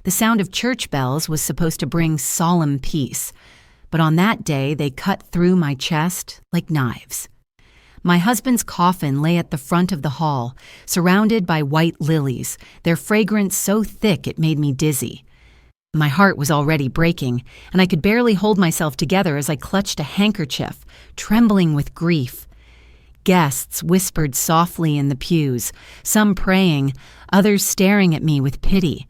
The sound of church bells was supposed to bring solemn peace, but on that day they cut through my chest like knives. My husband's coffin lay at the front of the hall, surrounded by white lilies, their fragrance so thick it made me dizzy. My heart was already breaking, and I could barely hold myself together as I clutched a handkerchief, trembling with grief. Guests whispered softly in the pews, some praying, others staring at me with pity.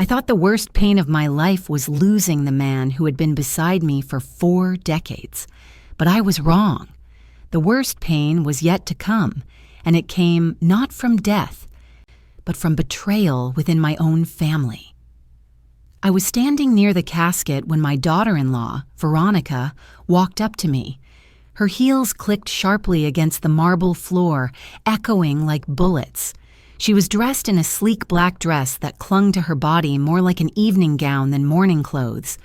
I thought the worst pain of my life was losing the man who had been beside me for 4 decades. But I was wrong. The worst pain was yet to come, and it came not from death, but from betrayal within my own family. I was standing near the casket when my daughter-in-law, Veronica, walked up to me. Her heels clicked sharply against the marble floor, echoing like bullets. She was dressed in a sleek black dress that clung to her body more like an evening gown than morning clothes.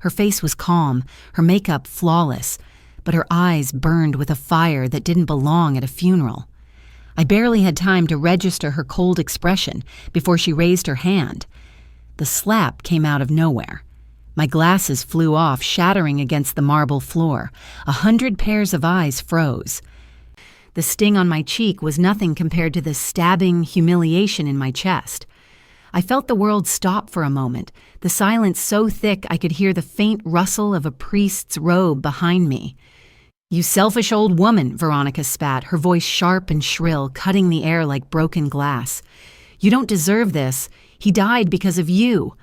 Her face was calm, her makeup flawless, but her eyes burned with a fire that didn't belong at a funeral. I barely had time to register her cold expression before she raised her hand. The slap came out of nowhere. My glasses flew off, shattering against the marble floor. 100 pairs of eyes froze. The sting on my cheek was nothing compared to the stabbing humiliation in my chest. I felt the world stop for a moment, the silence so thick I could hear the faint rustle of a priest's robe behind me. "You selfish old woman," Veronica spat, her voice sharp and shrill, cutting the air like broken glass. "You don't deserve this. He died because of you."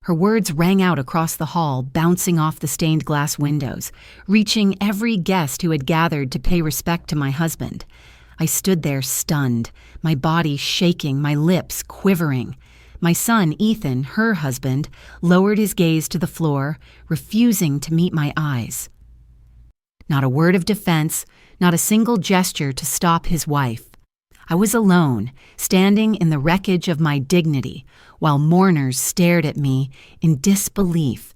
Her words rang out across the hall, bouncing off the stained glass windows, reaching every guest who had gathered to pay respect to my husband. I stood there stunned, my body shaking, my lips quivering. My son, Ethan, her husband, lowered his gaze to the floor, refusing to meet my eyes. Not a word of defense, not a single gesture to stop his wife. I was alone, standing in the wreckage of my dignity, while mourners stared at me in disbelief.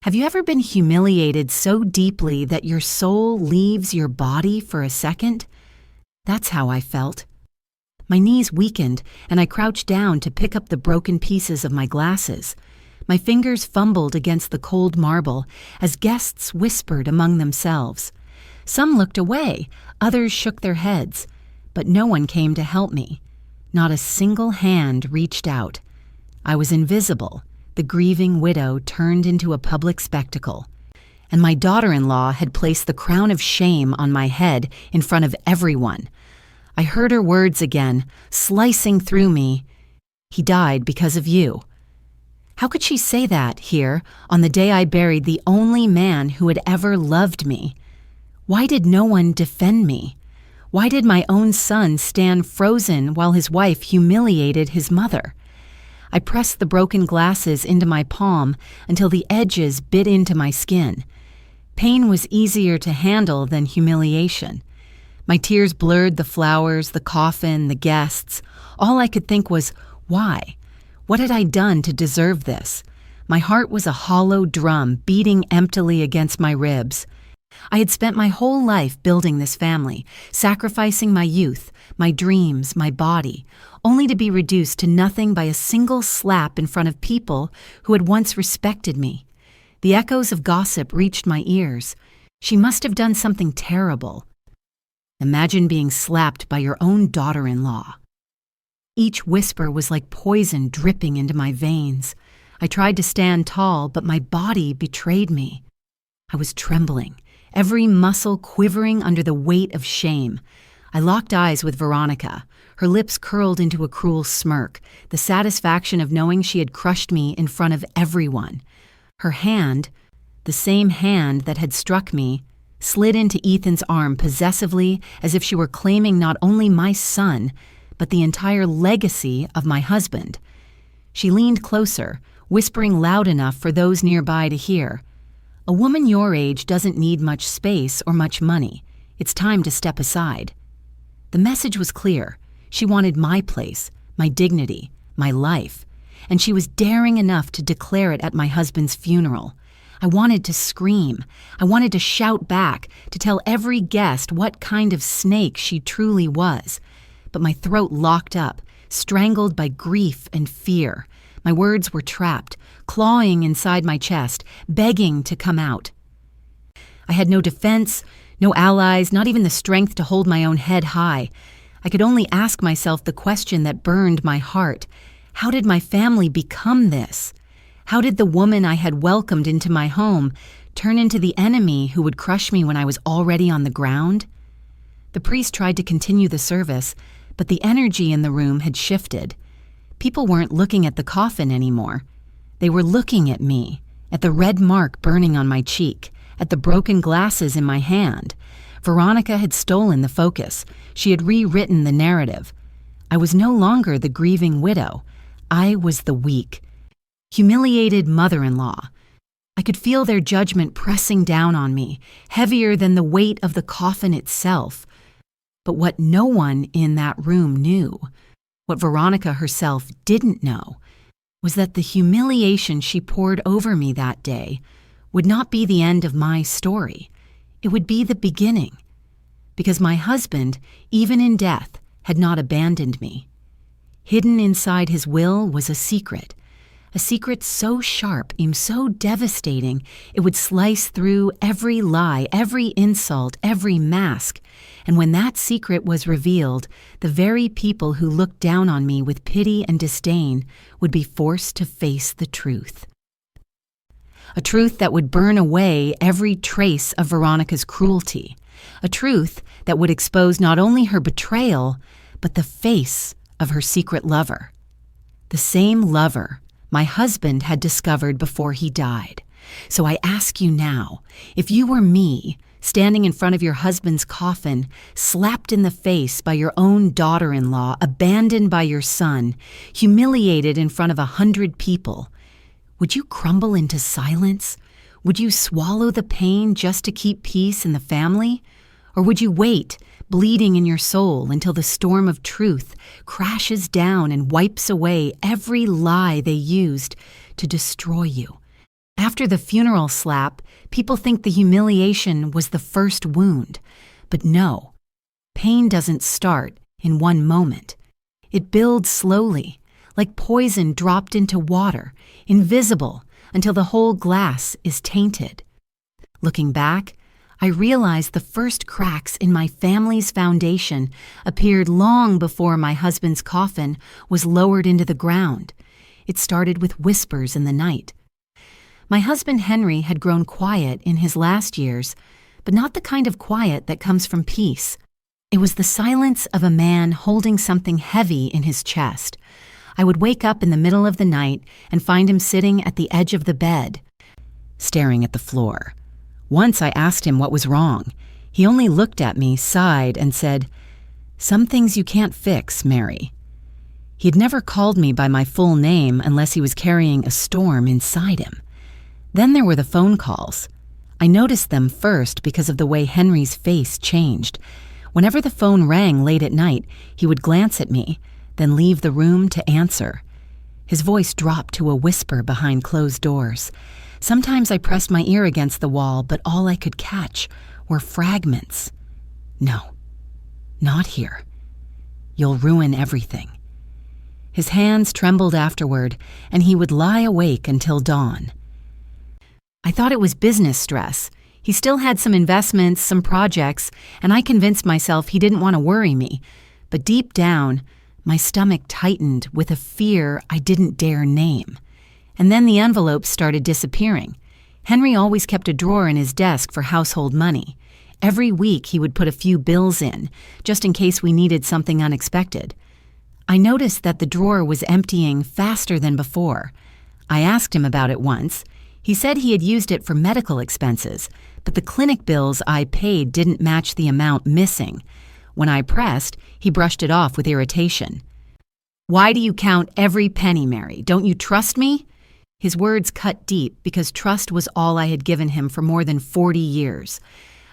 Have you ever been humiliated so deeply that your soul leaves your body for a second? That's how I felt. My knees weakened, and I crouched down to pick up the broken pieces of my glasses. My fingers fumbled against the cold marble as guests whispered among themselves. Some looked away, others shook their heads, but no one came to help me. Not a single hand reached out. I was invisible, the grieving widow turned into a public spectacle. And my daughter-in-law had placed the crown of shame on my head in front of everyone. I heard her words again, slicing through me. "He died because of you." How could she say that here, on the day I buried the only man who had ever loved me? Why did no one defend me? Why did my own son stand frozen while his wife humiliated his mother? I pressed the broken glasses into my palm until the edges bit into my skin. Pain was easier to handle than humiliation. My tears blurred the flowers, the coffin, the guests. All I could think was, why? What had I done to deserve this? My heart was a hollow drum beating emptily against my ribs. I had spent my whole life building this family, sacrificing my youth, my dreams, my body, only to be reduced to nothing by a single slap in front of people who had once respected me. The echoes of gossip reached my ears. She must have done something terrible. Imagine being slapped by your own daughter-in-law. Each whisper was like poison dripping into my veins. I tried to stand tall, but my body betrayed me. I was trembling, every muscle quivering under the weight of shame. I locked eyes with Veronica. Her lips curled into a cruel smirk, the satisfaction of knowing she had crushed me in front of everyone. Her hand, the same hand that had struck me, slid into Ethan's arm possessively as if she were claiming not only my son, but the entire legacy of my husband. She leaned closer, whispering loud enough for those nearby to hear. "A woman your age doesn't need much space or much money. It's time to step aside." The message was clear. She wanted my place, my dignity, my life, and she was daring enough to declare it at my husband's funeral. I wanted to scream. I wanted to shout back, to tell every guest what kind of snake she truly was. But my throat locked up, strangled by grief and fear. My words were trapped, clawing inside my chest, begging to come out. I had no defense, no allies, not even the strength to hold my own head high. I could only ask myself the question that burned my heart. How did my family become this? How did the woman I had welcomed into my home turn into the enemy who would crush me when I was already on the ground? The priest tried to continue the service, but the energy in the room had shifted. People weren't looking at the coffin anymore. They were looking at me, at the red mark burning on my cheek, at the broken glasses in my hand. Veronica had stolen the focus. She had rewritten the narrative. I was no longer the grieving widow. I was the weak, humiliated mother-in-law. I could feel their judgment pressing down on me, heavier than the weight of the coffin itself. But what no one in that room knew, what Veronica herself didn't know, was that the humiliation she poured over me that day would not be the end of my story. It would be the beginning, because my husband, even in death, had not abandoned me. Hidden inside his will was a secret so sharp, so devastating, it would slice through every lie, every insult, every mask. And when that secret was revealed, the very people who looked down on me with pity and disdain would be forced to face the truth. A truth that would burn away every trace of Veronica's cruelty. A truth that would expose not only her betrayal, but the face of her secret lover. The same lover my husband had discovered before he died. So I ask you now, if you were me, standing in front of your husband's coffin, slapped in the face by your own daughter-in-law, abandoned by your son, humiliated in front of 100 people, would you crumble into silence? Would you swallow the pain just to keep peace in the family? Or would you wait, bleeding in your soul, until the storm of truth crashes down and wipes away every lie they used to destroy you? After the funeral slap, people think the humiliation was the first wound. But no, pain doesn't start in one moment. It builds slowly, like poison dropped into water, invisible, until the whole glass is tainted. Looking back, I realized the first cracks in my family's foundation appeared long before my husband's coffin was lowered into the ground. It started with whispers in the night. My husband Henry had grown quiet in his last years, but not the kind of quiet that comes from peace. It was the silence of a man holding something heavy in his chest. I would wake up in the middle of the night and find him sitting at the edge of the bed, staring at the floor. Once I asked him what was wrong. He only looked at me, sighed, and said, "Some things you can't fix, Mary." He'd never called me by my full name unless he was carrying a storm inside him. Then there were the phone calls. I noticed them first because of the way Henry's face changed. Whenever the phone rang late at night, he would glance at me, then leave the room to answer. His voice dropped to a whisper behind closed doors. Sometimes I pressed my ear against the wall, but all I could catch were fragments. "No, not here. You'll ruin everything." His hands trembled afterward, and he would lie awake until dawn. I thought it was business stress. He still had some investments, some projects, and I convinced myself he didn't want to worry me. But deep down, my stomach tightened with a fear I didn't dare name. And then the envelopes started disappearing. Henry always kept a drawer in his desk for household money. Every week he would put a few bills in, just in case we needed something unexpected. I noticed that the drawer was emptying faster than before. I asked him about it once. He said he had used it for medical expenses, but the clinic bills I paid didn't match the amount missing. When I pressed, he brushed it off with irritation. "Why do you count every penny, Mary? Don't you trust me?" His words cut deep because trust was all I had given him for more than 40 years.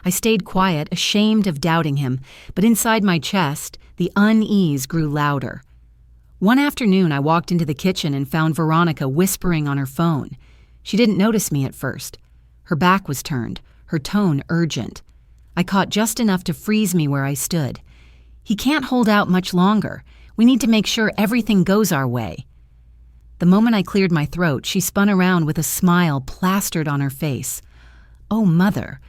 I stayed quiet, ashamed of doubting him, but inside my chest, the unease grew louder. One afternoon, I walked into the kitchen and found Veronica whispering on her phone. She didn't notice me at first. Her back was turned, her tone urgent. I caught just enough to freeze me where I stood. "He can't hold out much longer. We need to make sure everything goes our way." The The moment I cleared my throat, she spun around with a smile plastered on her face. "Oh, Mother.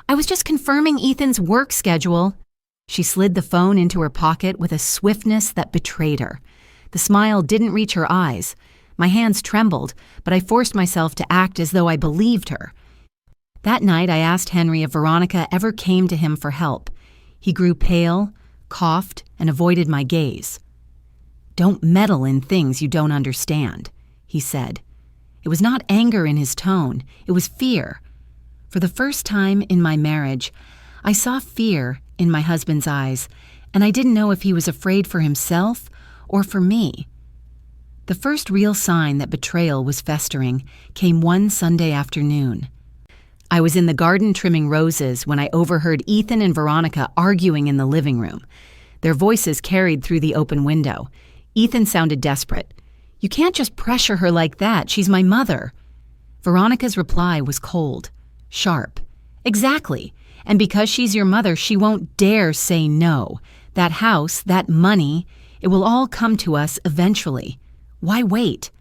I was just confirming Ethan's work schedule." She slid the phone into her pocket with a swiftness that betrayed her. The smile didn't reach her eyes. My hands trembled, but I forced myself to act as though I believed her. That night, I asked Henry if Veronica ever came to him for help. He grew pale, coughed, and avoided my gaze. "Don't meddle in things you don't understand," he said. It was not anger in his tone, it was fear. For the first time in my marriage, I saw fear in my husband's eyes, and I didn't know if he was afraid for himself or for me. The first real sign that betrayal was festering came one Sunday afternoon. I was in the garden trimming roses when I overheard Ethan and Veronica arguing in the living room. Their voices carried through the open window. Ethan sounded desperate. "You can't just pressure her like that. She's my mother." Veronica's reply was cold, sharp. "Exactly. And because she's your mother, she won't dare say no. That house, that money, it will all come to us eventually. Why wait?"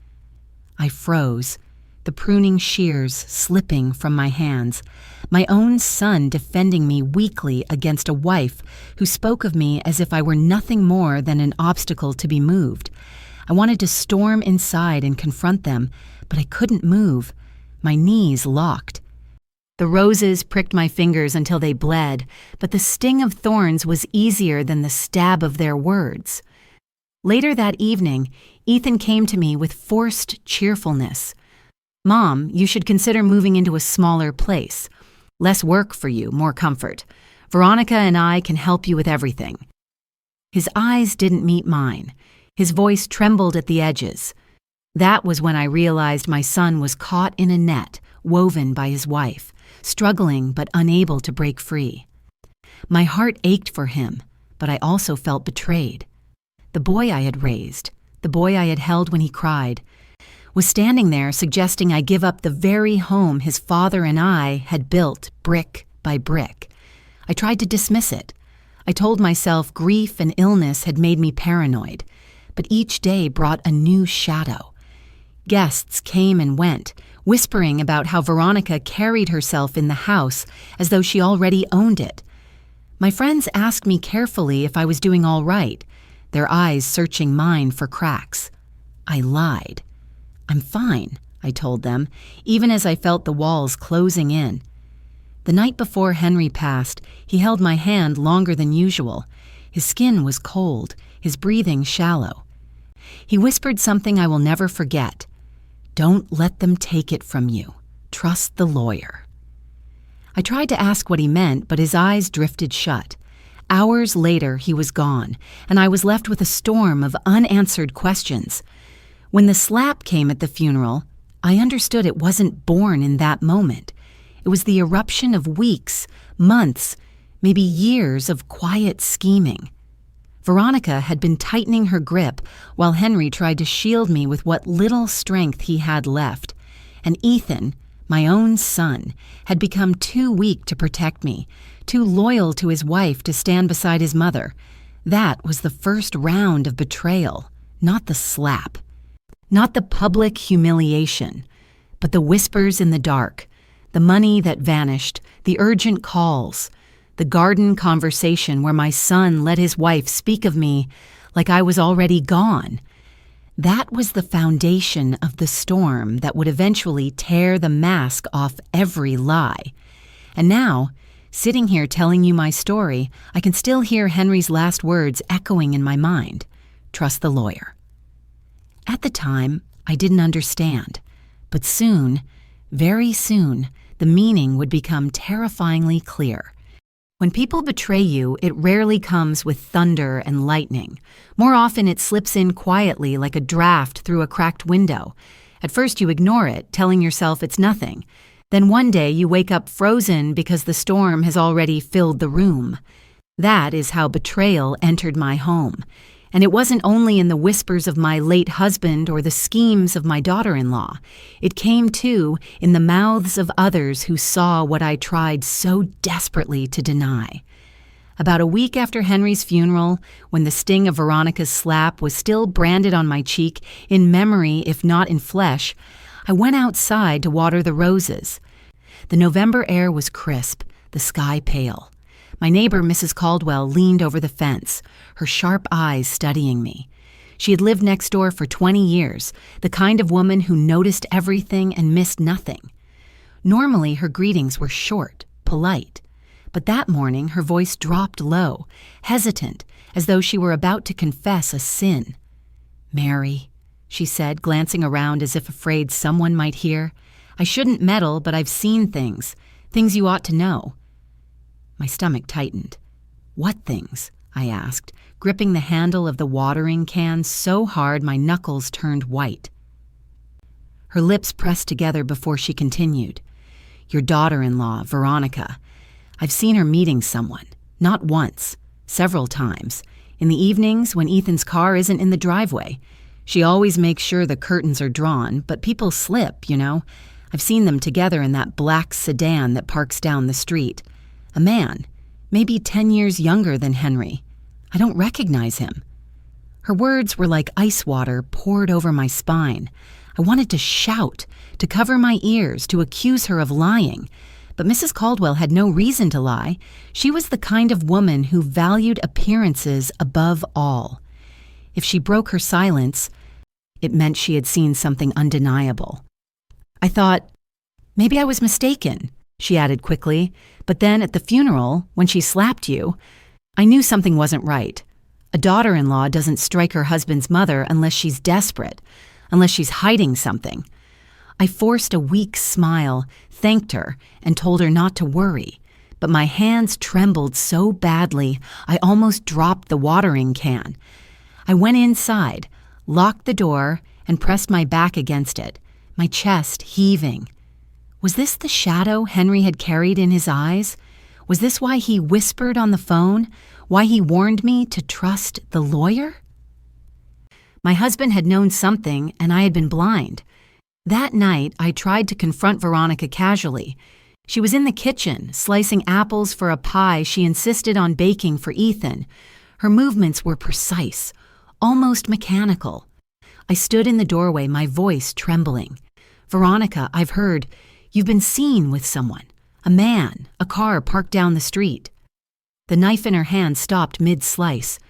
I froze, the pruning shears slipping from my hands, my own son defending me weakly against a wife who spoke of me as if I were nothing more than an obstacle to be moved. I wanted to storm inside and confront them, but I couldn't move. My knees locked. The roses pricked my fingers until they bled, but the sting of thorns was easier than the stab of their words. Later that evening, Ethan came to me with forced cheerfulness. "Mom, you should consider moving into a smaller place. Less work for you, more comfort. Veronica and I can help you with everything." His eyes didn't meet mine. His voice trembled at the edges. That was when I realized my son was caught in a net woven by his wife, struggling but unable to break free. My heart ached for him, but I also felt betrayed. The boy I had raised, the boy I had held when he cried, was standing there suggesting I give up the very home his father and I had built brick by brick. I tried to dismiss it. I told myself grief and illness had made me paranoid, but each day brought a new shadow. Guests came and went, whispering about how Veronica carried herself in the house as though she already owned it. My friends asked me carefully if I was doing all right, their eyes searching mine for cracks. I lied. "I'm fine," I told them, even as I felt the walls closing in. The night before Henry passed, he held my hand longer than usual. His skin was cold, his breathing shallow. He whispered something I will never forget. "Don't let them take it from you. Trust the lawyer." I tried to ask what he meant, but his eyes drifted shut. Hours later, he was gone, and I was left with a storm of unanswered questions. When the slap came at the funeral, I understood it wasn't born in that moment. It was the eruption of weeks, months, maybe years of quiet scheming. Veronica had been tightening her grip while Henry tried to shield me with what little strength he had left. And Ethan, my own son, had become too weak to protect me, too loyal to his wife to stand beside his mother. That was the first round of betrayal, not the slap. Not the public humiliation, but the whispers in the dark, the money that vanished, the urgent calls, the garden conversation where my son let his wife speak of me like I was already gone. That was the foundation of the storm that would eventually tear the mask off every lie. And now, sitting here telling you my story, I can still hear Henry's last words echoing in my mind. Trust the lawyer. At the time, I didn't understand, but soon, very soon, the meaning would become terrifyingly clear. When people betray you, it rarely comes with thunder and lightning. More often, it slips in quietly like a draft through a cracked window. At first, you ignore it, telling yourself it's nothing. Then one day, you wake up frozen because the storm has already filled the room. That is how betrayal entered my home. And it wasn't only in the whispers of my late husband or the schemes of my daughter-in-law. It came, too, in the mouths of others who saw what I tried so desperately to deny. About a week after Henry's funeral, when the sting of Veronica's slap was still branded on my cheek in memory if not in flesh, I went outside to water the roses. The November air was crisp, the sky pale. My neighbor, Mrs. Caldwell, leaned over the fence, her sharp eyes studying me. She had lived next door for 20 years, the kind of woman who noticed everything and missed nothing. Normally, her greetings were short, polite. But that morning, her voice dropped low, hesitant, as though she were about to confess a sin. "Mary," she said, glancing around as if afraid someone might hear. "I shouldn't meddle, but I've seen things you ought to know." My stomach tightened. "What things?" I asked, gripping the handle of the watering can so hard my knuckles turned white. Her lips pressed together before she continued. "Your daughter-in-law, Veronica. I've seen her meeting someone. Not once. Several times. In the evenings when Ethan's car isn't in the driveway. She always makes sure the curtains are drawn, but people slip, you know. I've seen them together in that black sedan that parks down the street. A man, maybe 10 years younger than Henry. I don't recognize him." Her words were like ice water poured over my spine. I wanted to shout, to cover my ears, to accuse her of lying. But Mrs. Caldwell had no reason to lie. She was the kind of woman who valued appearances above all. If she broke her silence, it meant she had seen something undeniable. I thought, "Maybe I was mistaken," she added quickly. "But then at the funeral, when she slapped you, I knew something wasn't right. A daughter-in-law doesn't strike her husband's mother unless she's desperate, unless she's hiding something." I forced a weak smile, thanked her, and told her not to worry. But my hands trembled so badly, I almost dropped the watering can. I went inside, locked the door, and pressed my back against it, my chest heaving. Was this the shadow Henry had carried in his eyes? Was this why he whispered on the phone? Why he warned me to trust the lawyer? My husband had known something, and I had been blind. That night, I tried to confront Veronica casually. She was in the kitchen, slicing apples for a pie she insisted on baking for Ethan. Her movements were precise, almost mechanical. I stood in the doorway, my voice trembling. "Veronica, I've heard. You've been seen with someone. A man, a car parked down the street." The knife in her hand stopped mid-slice.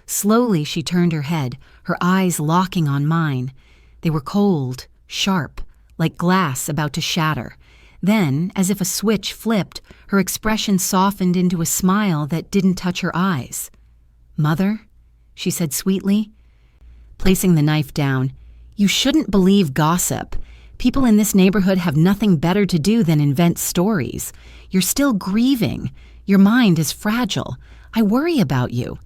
Slowly, she turned her head, her eyes locking on mine. They were cold, sharp, like glass about to shatter. Then, as if a switch flipped, her expression softened into a smile that didn't touch her eyes. "Mother?" she said sweetly. Placing the knife down, "You shouldn't believe gossip. People in this neighborhood have nothing better to do than invent stories. You're still grieving. Your mind is fragile. I worry about you."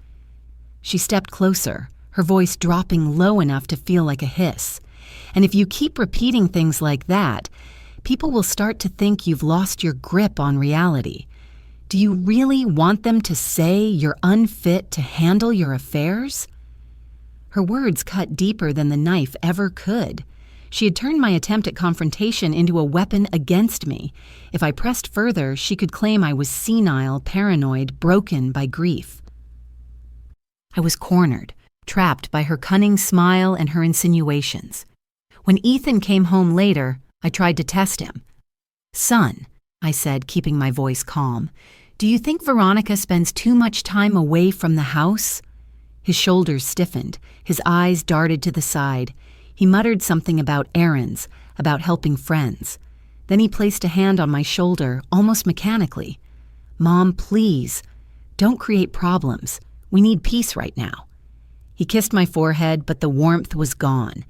She stepped closer, her voice dropping low enough to feel like a hiss. "And if you keep repeating things like that, people will start to think you've lost your grip on reality. Do you really want them to say you're unfit to handle your affairs?" Her words cut deeper than the knife ever could. She had turned my attempt at confrontation into a weapon against me. If I pressed further, she could claim I was senile, paranoid, broken by grief. I was cornered, trapped by her cunning smile and her insinuations. When Ethan came home later, I tried to test him. "Son," I said, keeping my voice calm, "do you think Veronica spends too much time away from the house?" His shoulders stiffened, his eyes darted to the side. He muttered something about errands, about helping friends. Then he placed a hand on my shoulder, almost mechanically. "Mom, please, don't create problems. We need peace right now." He kissed my forehead, but the warmth was gone.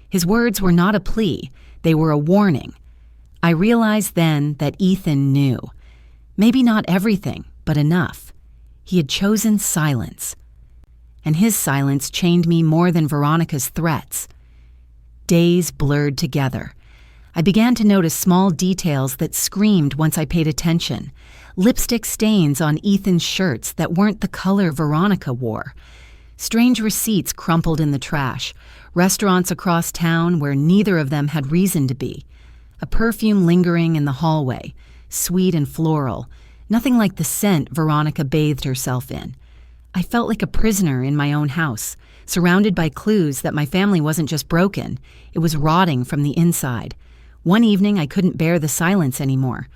His words were not a plea, they were a warning. I realized then that Ethan knew. Maybe not everything, but enough. He had chosen silence. And his silence chained me more than Veronica's threats. Days blurred together. I began to notice small details that screamed once I paid attention. Lipstick stains on Ethan's shirts that weren't the color Veronica wore. Strange receipts crumpled in the trash. Restaurants across town where neither of them had reason to be. A perfume lingering in the hallway, sweet and floral. Nothing like the scent Veronica bathed herself in. I felt like a prisoner in my own house, surrounded by clues that my family wasn't just broken, it was rotting from the inside. One evening, I couldn't bear the silence anymore.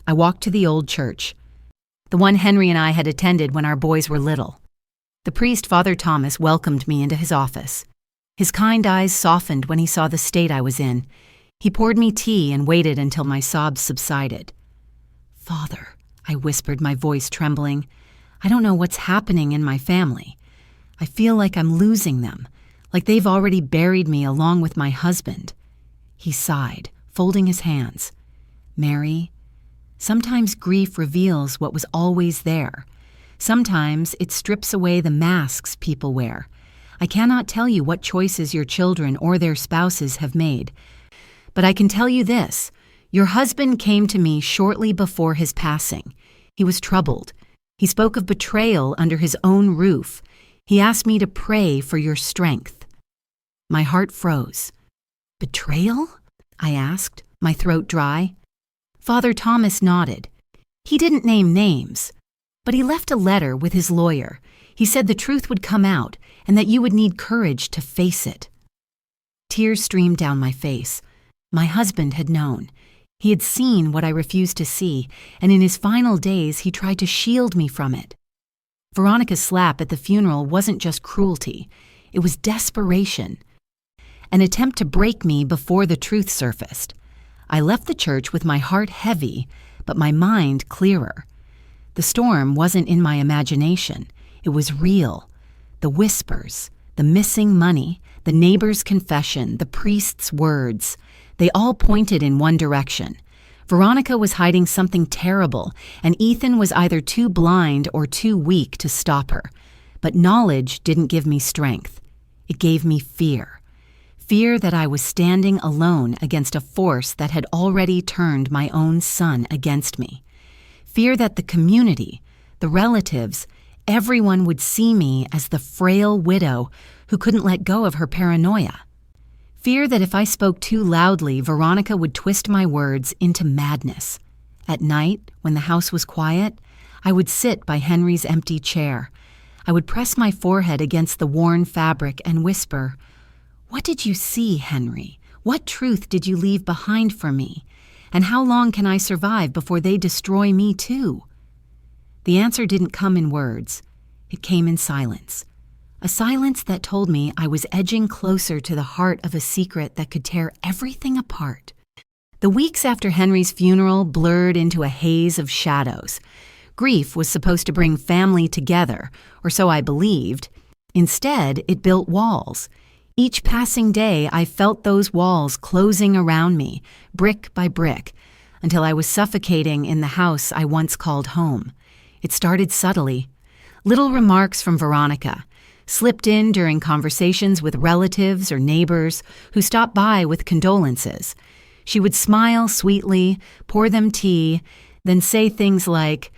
I walked to the old church, the one Henry and I had attended when our boys were little. The priest, Father Thomas, welcomed me into his office. His kind eyes softened when he saw the state I was in. He poured me tea and waited until my sobs subsided. "Father," I whispered, my voice trembling, "I don't know what's happening in my family. I feel like I'm losing them, like they've already buried me along with my husband." He sighed, folding his hands. "Mary, sometimes grief reveals what was always there. Sometimes it strips away the masks people wear. I cannot tell you what choices your children or their spouses have made. But I can tell you this. Your husband came to me shortly before his passing. He was troubled. He spoke of betrayal under his own roof. He asked me to pray for your strength." My heart froze. "Betrayal?" I asked, my throat dry. Father Thomas nodded. He didn't name names, but he left a letter with his lawyer. He said the truth would come out and that you would need courage to face it. Tears streamed down my face. My husband had known. He had seen what I refused to see, and in his final days he tried to shield me from it. Veronica's slap at the funeral wasn't just cruelty. It was desperation. An attempt to break me before the truth surfaced. I left the church with my heart heavy, but my mind clearer. The storm wasn't in my imagination. It was real. The whispers, the missing money, the neighbor's confession, the priest's words, they all pointed in one direction. Veronica was hiding something terrible, and Ethan was either too blind or too weak to stop her. But knowledge didn't give me strength. It gave me fear. Fear that I was standing alone against a force that had already turned my own son against me. Fear that the community, the relatives, everyone would see me as the frail widow who couldn't let go of her paranoia. Fear that if I spoke too loudly, Veronica would twist my words into madness. At night, when the house was quiet, I would sit by Henry's empty chair. I would press my forehead against the worn fabric and whisper, "What did you see, Henry? What truth did you leave behind for me? And how long can I survive before they destroy me too?" The answer didn't come in words. It came in silence. A silence that told me I was edging closer to the heart of a secret that could tear everything apart. The weeks after Henry's funeral blurred into a haze of shadows. Grief was supposed to bring family together, or so I believed. Instead, it built walls. Each passing day, I felt those walls closing around me, brick by brick, until I was suffocating in the house I once called home. It started subtly. Little remarks from Veronica, slipped in during conversations with relatives or neighbors who stopped by with condolences. She would smile sweetly, pour them tea, then say things like,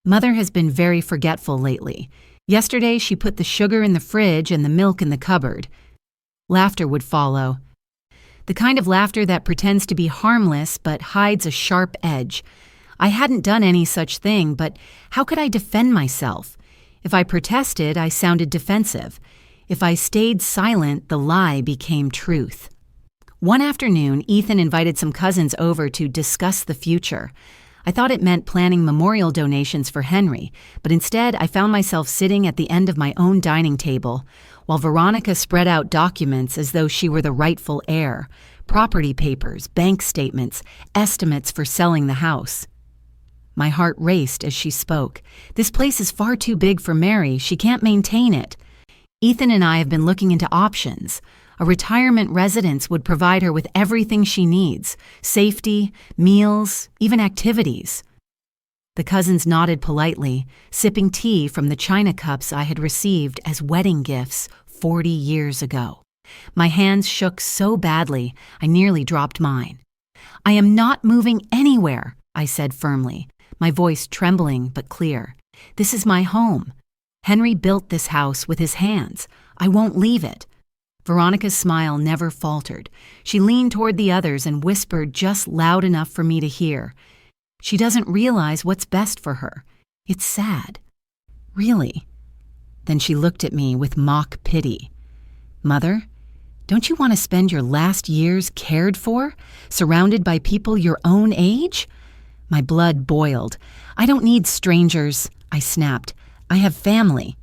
"Mother has been very forgetful lately. Yesterday she put the sugar in the fridge and the milk in the cupboard." Laughter would follow. The kind of laughter that pretends to be harmless but hides a sharp edge. I hadn't done any such thing, but how could I defend myself? If I protested, I sounded defensive. If I stayed silent, the lie became truth. One afternoon, Ethan invited some cousins over to discuss the future. I thought it meant planning memorial donations for Henry, but instead I found myself sitting at the end of my own dining table, while Veronica spread out documents as though she were the rightful heir, property papers, bank statements, estimates for selling the house. My heart raced as she spoke. "This place is far too big for Mary. She can't maintain it. Ethan and I have been looking into options. A retirement residence would provide her with everything she needs, safety, meals, even activities." The cousins nodded politely, sipping tea from the china cups I had received as wedding gifts 40 years ago. My hands shook so badly, I nearly dropped mine. "I am not moving anywhere," I said firmly, my voice trembling but clear. "This is my home. Henry built this house with his hands. I won't leave it." Veronica's smile never faltered. She leaned toward the others and whispered just loud enough for me to hear, She doesn't realize what's best for her. It's sad. Really? Then she looked at me with mock pity. Mother, don't you want to spend your last years cared for, surrounded by people your own age? My blood boiled. I don't need strangers, I snapped. I have family.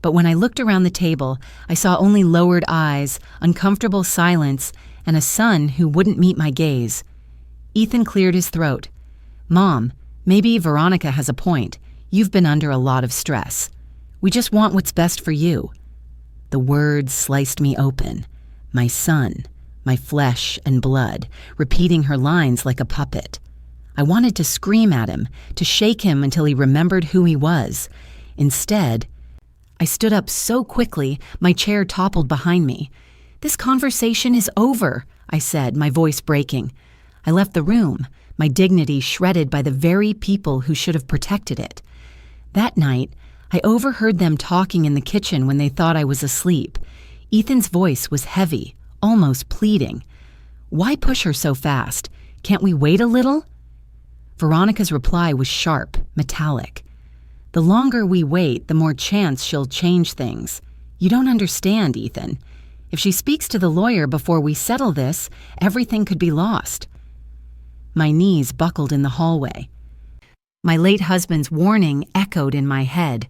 But when I looked around the table, I saw only lowered eyes, uncomfortable silence, and a son who wouldn't meet my gaze. Ethan cleared his throat. Mom, maybe Veronica has a point. You've been under a lot of stress. We just want what's best for you. The words sliced me open. My son, my flesh and blood, repeating her lines like a puppet. I wanted to scream at him, to shake him until he remembered who he was. Instead, I stood up so quickly, my chair toppled behind me. This conversation is over, I said, my voice breaking. I left the room, my dignity shredded by the very people who should have protected it. That night, I overheard them talking in the kitchen when they thought I was asleep. Ethan's voice was heavy, almost pleading. Why push her so fast? Can't we wait a little? Veronica's reply was sharp, metallic. The longer we wait, the more chance she'll change things. You don't understand, Ethan. If she speaks to the lawyer before we settle this, everything could be lost. My knees buckled in the hallway. My late husband's warning echoed in my head.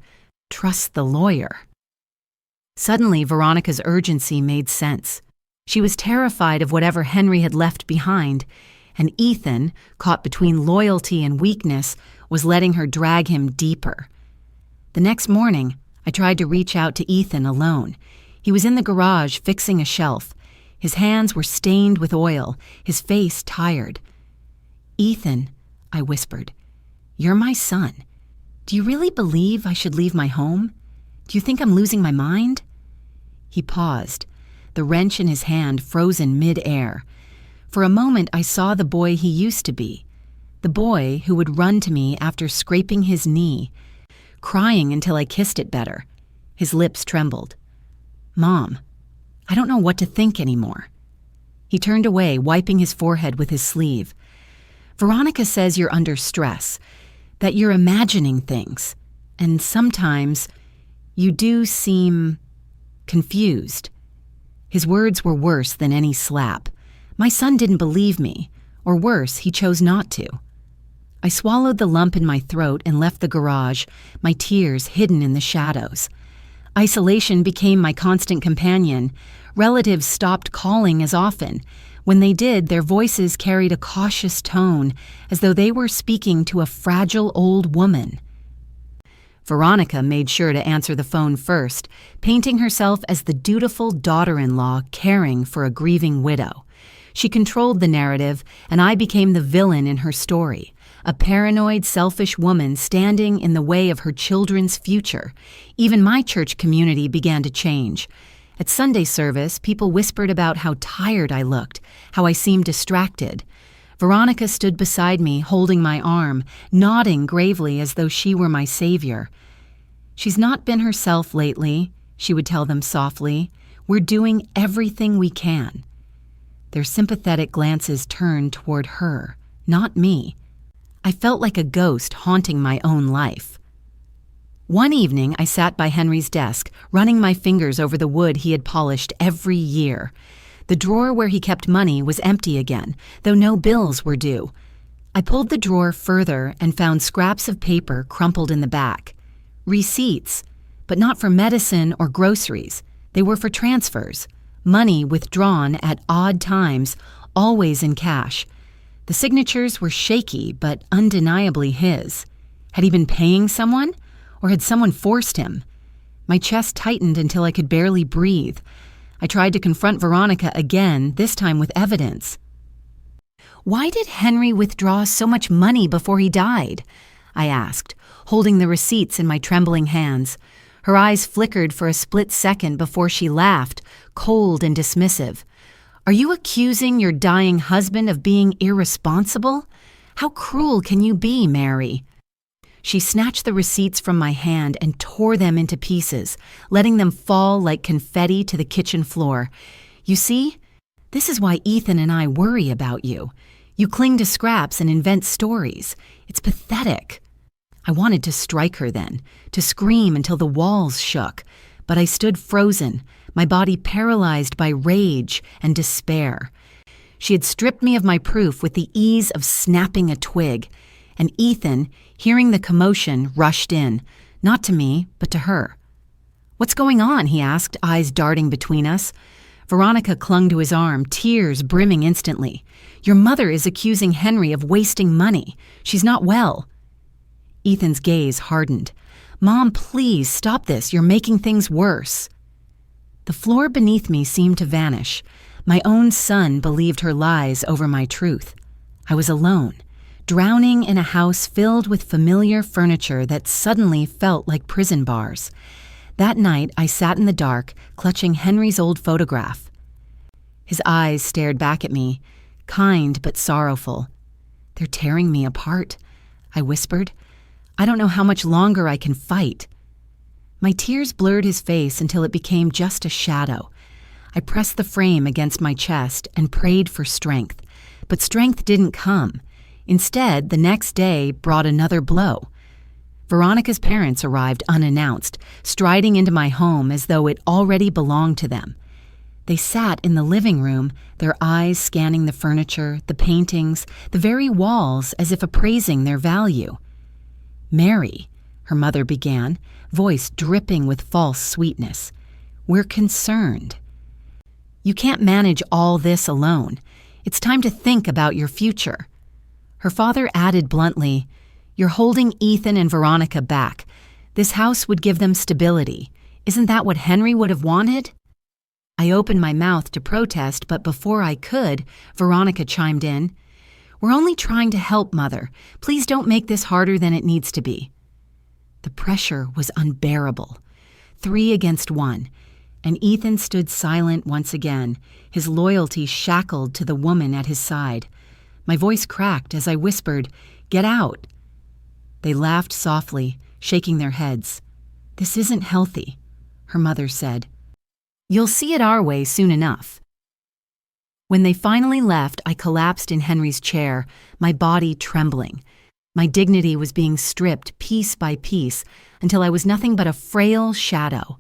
Trust the lawyer. Suddenly, Veronica's urgency made sense. She was terrified of whatever Henry had left behind, and Ethan, caught between loyalty and weakness, was letting her drag him deeper. The next morning, I tried to reach out to Ethan alone. He was in the garage fixing a shelf. His hands were stained with oil, his face tired. Ethan, I whispered, you're my son. Do you really believe I should leave my home? Do you think I'm losing my mind? He paused, the wrench in his hand frozen mid-air. For a moment, I saw the boy he used to be, the boy who would run to me after scraping his knee, crying until I kissed it better. His lips trembled. Mom, I don't know what to think anymore. He turned away, wiping his forehead with his sleeve. Veronica says you're under stress, that you're imagining things, and sometimes you do seem confused. His words were worse than any slap. My son didn't believe me, or worse, he chose not to. I swallowed the lump in my throat and left the garage, my tears hidden in the shadows. Isolation became my constant companion. Relatives stopped calling as often. When they did, their voices carried a cautious tone, as though they were speaking to a fragile old woman. Veronica made sure to answer the phone first, painting herself as the dutiful daughter-in-law caring for a grieving widow. She controlled the narrative, and I became the villain in her story, a paranoid, selfish woman standing in the way of her children's future. Even my church community began to change. At Sunday service, people whispered about how tired I looked, how I seemed distracted. Veronica stood beside me, holding my arm, nodding gravely as though she were my savior. She's not been herself lately, she would tell them softly. We're doing everything we can. Their sympathetic glances turned toward her, not me. I felt like a ghost haunting my own life. One evening, I sat by Henry's desk, running my fingers over the wood he had polished every year. The drawer where he kept money was empty again, though no bills were due. I pulled the drawer further and found scraps of paper crumpled in the back. Receipts, but not for medicine or groceries. They were for transfers. Money withdrawn at odd times, always in cash. The signatures were shaky, but undeniably his. Had he been paying someone? Or had someone forced him? My chest tightened until I could barely breathe. I tried to confront Veronica again, this time with evidence. Why did Henry withdraw so much money before he died? I asked, holding the receipts in my trembling hands. Her eyes flickered for a split second before she laughed, cold and dismissive. Are you accusing your dying husband of being irresponsible? How cruel can you be, Mary? She snatched the receipts from my hand and tore them into pieces, letting them fall like confetti to the kitchen floor. You see, this is why Ethan and I worry about you. You cling to scraps and invent stories. It's pathetic. I wanted to strike her then, to scream until the walls shook, but I stood frozen, my body paralyzed by rage and despair. She had stripped me of my proof with the ease of snapping a twig, and Ethan, hearing the commotion, rushed in, not to me, but to her. "What's going on?" he asked, eyes darting between us. Veronica clung to his arm, tears brimming instantly. "Your mother is accusing Henry of wasting money. She's not well." Ethan's gaze hardened. "Mom, please, stop this. You're making things worse." The floor beneath me seemed to vanish. My own son believed her lies over my truth. I was alone, drowning in a house filled with familiar furniture that suddenly felt like prison bars. That night, I sat in the dark, clutching Henry's old photograph. His eyes stared back at me, kind but sorrowful. "They're tearing me apart," I whispered. "I don't know how much longer I can fight." My tears blurred his face until it became just a shadow. I pressed the frame against my chest and prayed for strength, but strength didn't come. Instead, the next day brought another blow. Veronica's parents arrived unannounced, striding into my home as though it already belonged to them. They sat in the living room, their eyes scanning the furniture, the paintings, the very walls as if appraising their value. "Mary," her mother began, voice dripping with false sweetness, "we're concerned. You can't manage all this alone. It's time to think about your future." Her father added bluntly, "You're holding Ethan and Veronica back. This house would give them stability. Isn't that what Henry would have wanted?" I opened my mouth to protest, but before I could, Veronica chimed in. "We're only trying to help, Mother. Please don't make this harder than it needs to be." The pressure was unbearable. 3 against 1, and Ethan stood silent once again, his loyalty shackled to the woman at his side. My voice cracked as I whispered, "Get out." They laughed softly, shaking their heads. "This isn't healthy," her mother said. "You'll see it our way soon enough." When they finally left, I collapsed in Henry's chair, my body trembling. My dignity was being stripped piece by piece until I was nothing but a frail shadow.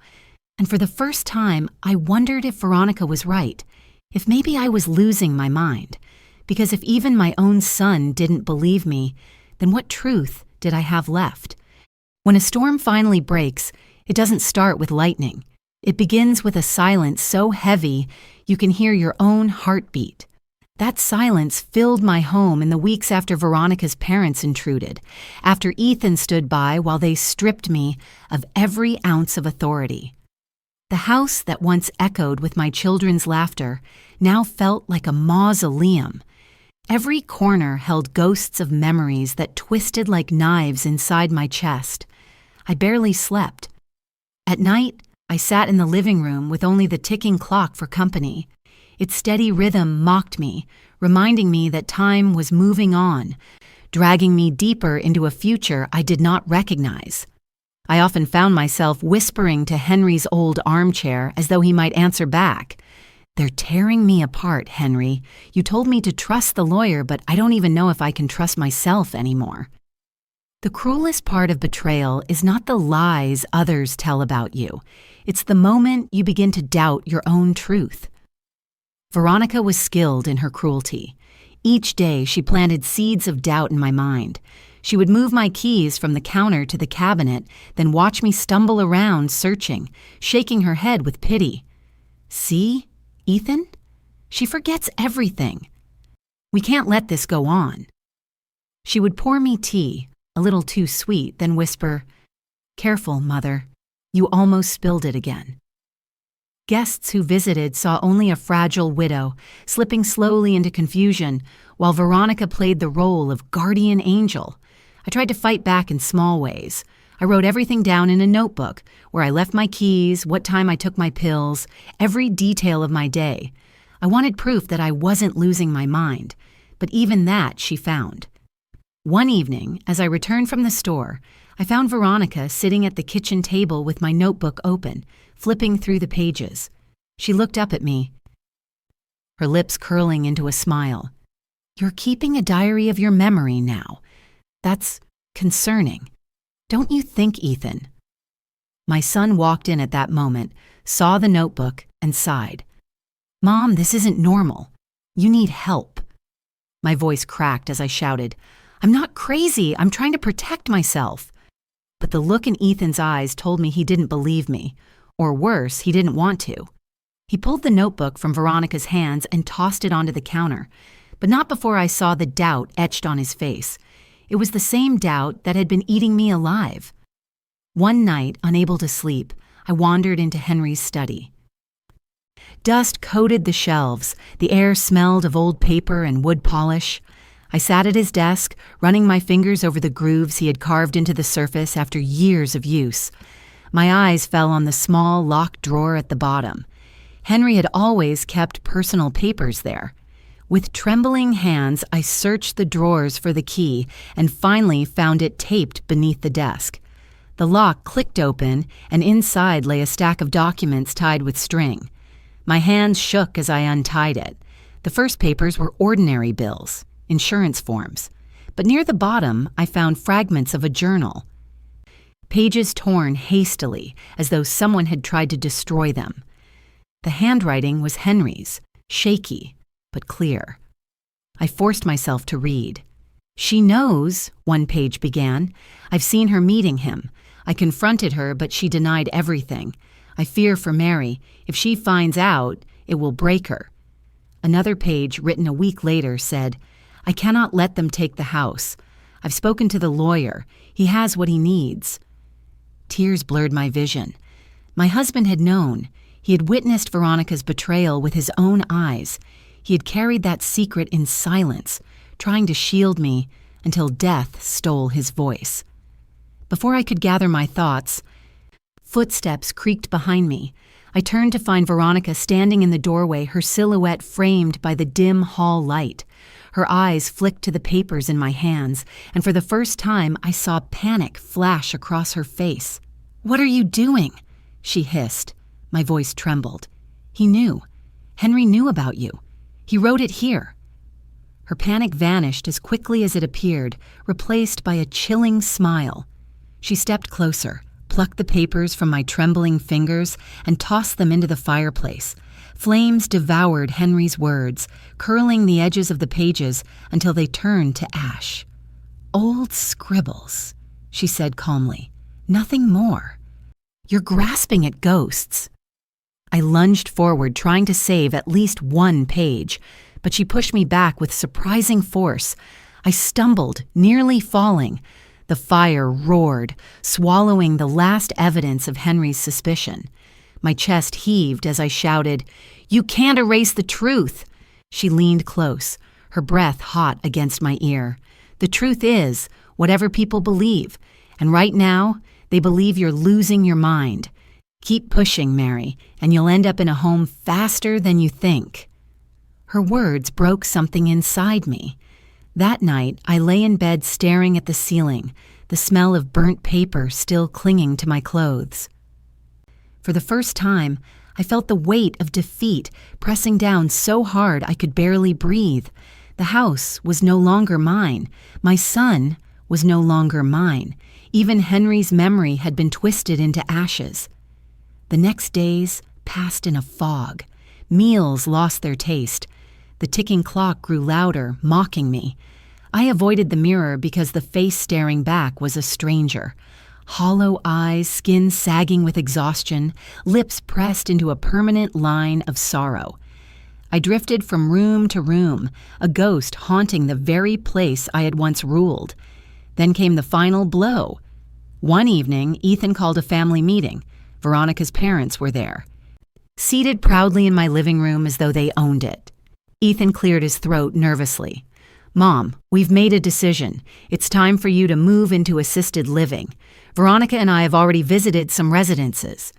And for the first time, I wondered if Veronica was right, if maybe I was losing my mind. Because if even my own son didn't believe me, then what truth did I have left? When a storm finally breaks, it doesn't start with lightning. It begins with a silence so heavy you can hear your own heartbeat. That silence filled my home in the weeks after Veronica's parents intruded, after Ethan stood by while they stripped me of every ounce of authority. The house that once echoed with my children's laughter now felt like a mausoleum. Every corner held ghosts of memories that twisted like knives inside my chest. I barely slept. At night, I sat in the living room with only the ticking clock for company. Its steady rhythm mocked me, reminding me that time was moving on, dragging me deeper into a future I did not recognize. I often found myself whispering to Henry's old armchair as though he might answer back. "They're tearing me apart, Henry. You told me to trust the lawyer, but I don't even know if I can trust myself anymore." The cruelest part of betrayal is not the lies others tell about you. It's the moment you begin to doubt your own truth. Veronica was skilled in her cruelty. Each day she planted seeds of doubt in my mind. She would move my keys from the counter to the cabinet, then watch me stumble around searching, shaking her head with pity. "See, Ethan? She forgets everything. We can't let this go on." She would pour me tea, a little too sweet, then whisper, "Careful, Mother. You almost spilled it again." Guests who visited saw only a fragile widow, slipping slowly into confusion, while Veronica played the role of guardian angel. I tried to fight back in small ways. I wrote everything down in a notebook, where I left my keys, what time I took my pills, every detail of my day. I wanted proof that I wasn't losing my mind, but even that she found. One evening, as I returned from the store, I found Veronica sitting at the kitchen table with my notebook open, flipping through the pages. She looked up at me, her lips curling into a smile. You're keeping a diary of your memory now. That's concerning. Don't you think, Ethan?" My son walked in at that moment, saw the notebook, and sighed. "Mom, this isn't normal. You need help." My voice cracked as I shouted, "I'm not crazy. I'm trying to protect myself." But the look in Ethan's eyes told me he didn't believe me, or worse, he didn't want to. He pulled the notebook from Veronica's hands and tossed it onto the counter, but not before I saw the doubt etched on his face. It was the same doubt that had been eating me alive. One night, unable to sleep, I wandered into Henry's study. Dust coated the shelves. The air smelled of old paper and wood polish. I sat at his desk, running my fingers over the grooves he had carved into the surface after years of use. My eyes fell on the small locked drawer at the bottom. Henry had always kept personal papers there. With trembling hands, I searched the drawers for the key and finally found it taped beneath the desk. The lock clicked open, and inside lay a stack of documents tied with string. My hands shook as I untied it. The first papers were ordinary bills, insurance forms. But near the bottom, I found fragments of a journal. Pages torn hastily, as though someone had tried to destroy them. The handwriting was Henry's, shaky, but clear. I forced myself to read. "She knows," one page began. "I've seen her meeting him. I confronted her, but she denied everything. I fear for Mary. If she finds out, it will break her." Another page, written a week later, said, "I cannot let them take the house. I've spoken to the lawyer. He has what he needs." Tears blurred my vision. My husband had known. He had witnessed Veronica's betrayal with his own eyes. He had carried that secret in silence, trying to shield me until death stole his voice. Before I could gather my thoughts, footsteps creaked behind me. I turned to find Veronica standing in the doorway, her silhouette framed by the dim hall light. Her eyes flicked to the papers in my hands, and for the first time I saw panic flash across her face. "What are you doing?" she hissed. My voice trembled. "He knew. Henry knew about you. He wrote it here." Her panic vanished as quickly as it appeared, replaced by a chilling smile. She stepped closer, plucked the papers from my trembling fingers, and tossed them into the fireplace. Flames devoured Henry's words, curling the edges of the pages until they turned to ash. "Old scribbles," she said calmly. "Nothing more. You're grasping at ghosts." I lunged forward, trying to save at least one page, but she pushed me back with surprising force. I stumbled, nearly falling. The fire roared, swallowing the last evidence of Henry's suspicion. My chest heaved as I shouted, "You can't erase the truth!" She leaned close, her breath hot against my ear. "The truth is, whatever people believe, and right now, they believe you're losing your mind. Keep pushing, Mary, and you'll end up in a home faster than you think." Her words broke something inside me. That night, I lay in bed staring at the ceiling, the smell of burnt paper still clinging to my clothes. For the first time, I felt the weight of defeat pressing down so hard I could barely breathe. The house was no longer mine. My son was no longer mine. Even Henry's memory had been twisted into ashes. The next days passed in a fog. Meals lost their taste. The ticking clock grew louder, mocking me. I avoided the mirror because the face staring back was a stranger. Hollow eyes, skin sagging with exhaustion, lips pressed into a permanent line of sorrow. I drifted from room to room, a ghost haunting the very place I had once ruled. Then came the final blow. One evening, Ethan called a family meeting. Veronica's parents were there, seated proudly in my living room as though they owned it. Ethan cleared his throat nervously. "Mom, we've made a decision. It's time for you to move into assisted living. Veronica and I have already visited some residences.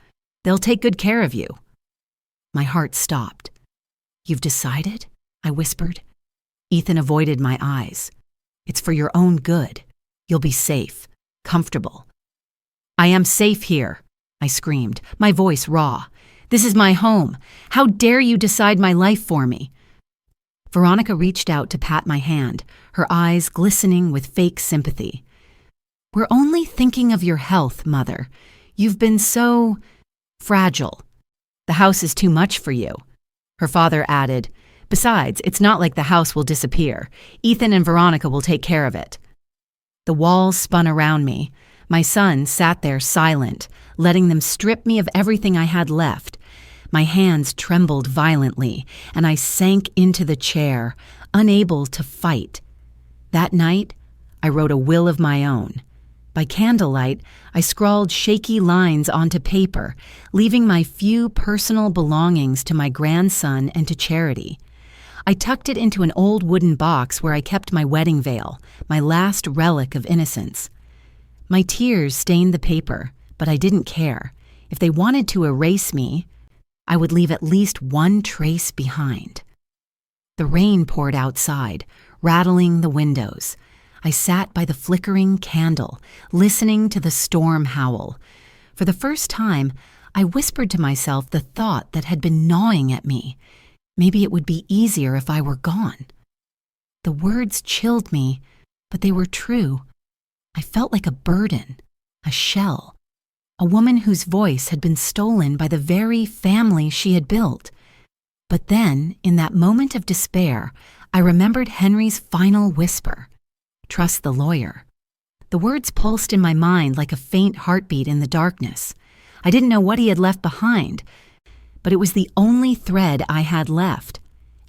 They'll take good care of you." My heart stopped. "You've decided?" I whispered. Ethan avoided my eyes. "It's for your own good. You'll be safe, comfortable." "I am safe here," I screamed, my voice raw. "This is my home. How dare you decide my life for me?" Veronica reached out to pat my hand, her eyes glistening with fake sympathy. "We're only thinking of your health, Mother. You've been so fragile. The house is too much for you." Her father added, "Besides, it's not like the house will disappear. Ethan and Veronica will take care of it." The walls spun around me. My son sat there silent, letting them strip me of everything I had left. My hands trembled violently, and I sank into the chair, unable to fight. That night, I wrote a will of my own. By candlelight, I scrawled shaky lines onto paper, leaving my few personal belongings to my grandson and to charity. I tucked it into an old wooden box where I kept my wedding veil, my last relic of innocence. My tears stained the paper, but I didn't care. If they wanted to erase me, I would leave at least one trace behind. The rain poured outside, rattling the windows. I sat by the flickering candle, listening to the storm howl. For the first time, I whispered to myself the thought that had been gnawing at me. Maybe it would be easier if I were gone. The words chilled me, but they were true. I felt like a burden, a shell, a woman whose voice had been stolen by the very family she had built. But then, in that moment of despair, I remembered Henry's final whisper, "Trust the lawyer." The words pulsed in my mind like a faint heartbeat in the darkness. I didn't know what he had left behind, but it was the only thread I had left.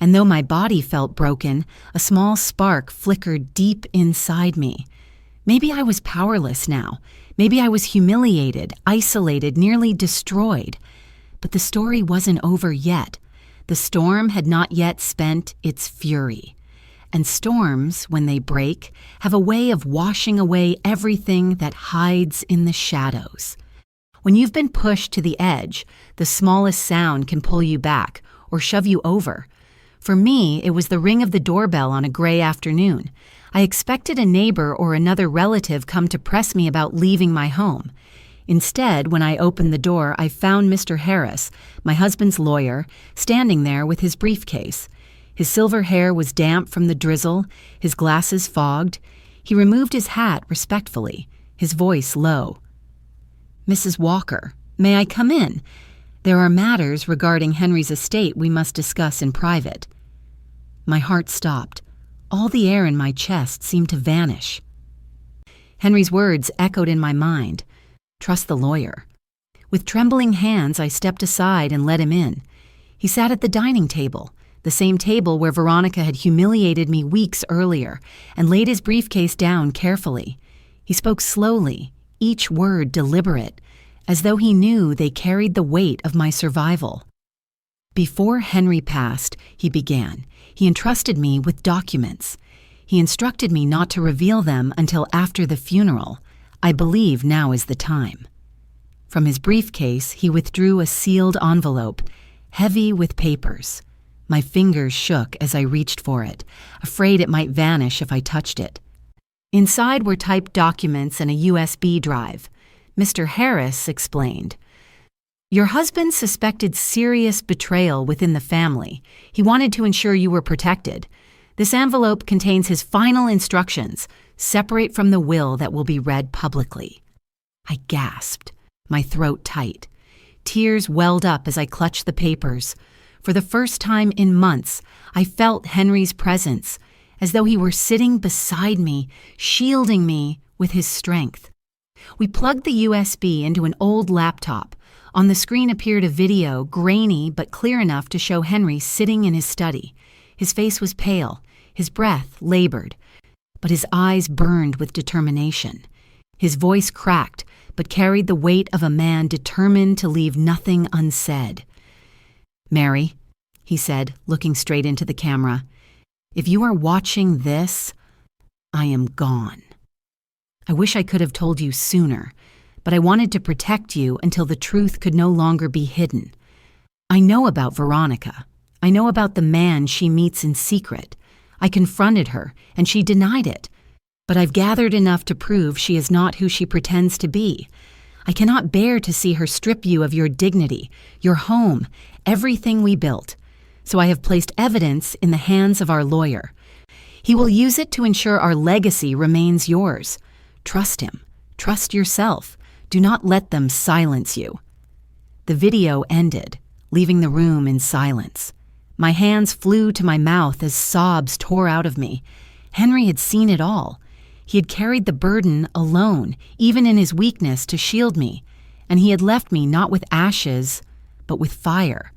And though my body felt broken, a small spark flickered deep inside me. Maybe I was powerless now. Maybe I was humiliated, isolated, nearly destroyed. But the story wasn't over yet. The storm had not yet spent its fury. And storms, when they break, have a way of washing away everything that hides in the shadows. When you've been pushed to the edge, the smallest sound can pull you back or shove you over. For me, it was the ring of the doorbell on a gray afternoon. I expected a neighbor or another relative come to press me about leaving my home. Instead, when I opened the door, I found Mr. Harris, my husband's lawyer, standing there with his briefcase. His silver hair was damp from the drizzle, his glasses fogged. He removed his hat respectfully, his voice low. "Mrs. Walker, may I come in? There are matters regarding Henry's estate we must discuss in private." My heart stopped. All the air in my chest seemed to vanish. Henry's words echoed in my mind. "Trust the lawyer." With trembling hands, I stepped aside and let him in. He sat at the dining table, the same table where Veronica had humiliated me weeks earlier, and laid his briefcase down carefully. He spoke slowly, each word deliberate, as though he knew they carried the weight of my survival. "Before Henry passed," he began, "he entrusted me with documents. He instructed me not to reveal them until after the funeral. I believe now is the time." From his briefcase, he withdrew a sealed envelope, heavy with papers. My fingers shook as I reached for it, afraid it might vanish if I touched it. Inside were typed documents and a USB drive. Mr. Harris explained, "Your husband suspected serious betrayal within the family. He wanted to ensure you were protected. This envelope contains his final instructions, separate from the will that will be read publicly." I gasped, my throat tight. Tears welled up as I clutched the papers. For the first time in months, I felt Henry's presence, as though he were sitting beside me, shielding me with his strength. We plugged the USB into an old laptop. On the screen appeared a video, grainy but clear enough to show Henry sitting in his study. His face was pale, his breath labored, but his eyes burned with determination. His voice cracked, but carried the weight of a man determined to leave nothing unsaid. "Mary," he said, looking straight into the camera, "if you are watching this, I am gone. I wish I could have told you sooner, but I wanted to protect you until the truth could no longer be hidden. I know about Veronica. I know about the man she meets in secret. I confronted her, and she denied it. But I've gathered enough to prove she is not who she pretends to be. I cannot bear to see her strip you of your dignity, your home, everything we built. so I have placed evidence in the hands of our lawyer. He will use it to ensure our legacy remains yours. Trust him. Trust yourself. Do not let them silence you." The video ended, leaving the room in silence. My hands flew to my mouth as sobs tore out of me. Henry had seen it all. He had carried the burden alone, even in his weakness, to shield me, and he had left me not with ashes, but with fire.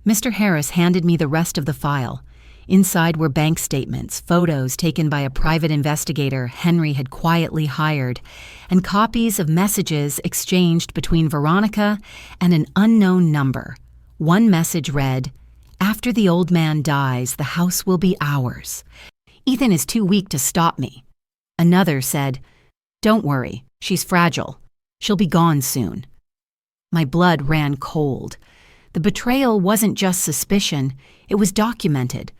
Mr. Harris handed me the rest of the file. Inside were bank statements, photos taken by a private investigator Henry had quietly hired, and copies of messages exchanged between Veronica and an unknown number. One message read, "After the old man dies, the house will be ours. Ethan is too weak to stop me." Another said, "Don't worry, she's fragile. She'll be gone soon." My blood ran cold. The betrayal wasn't just suspicion, it was documented.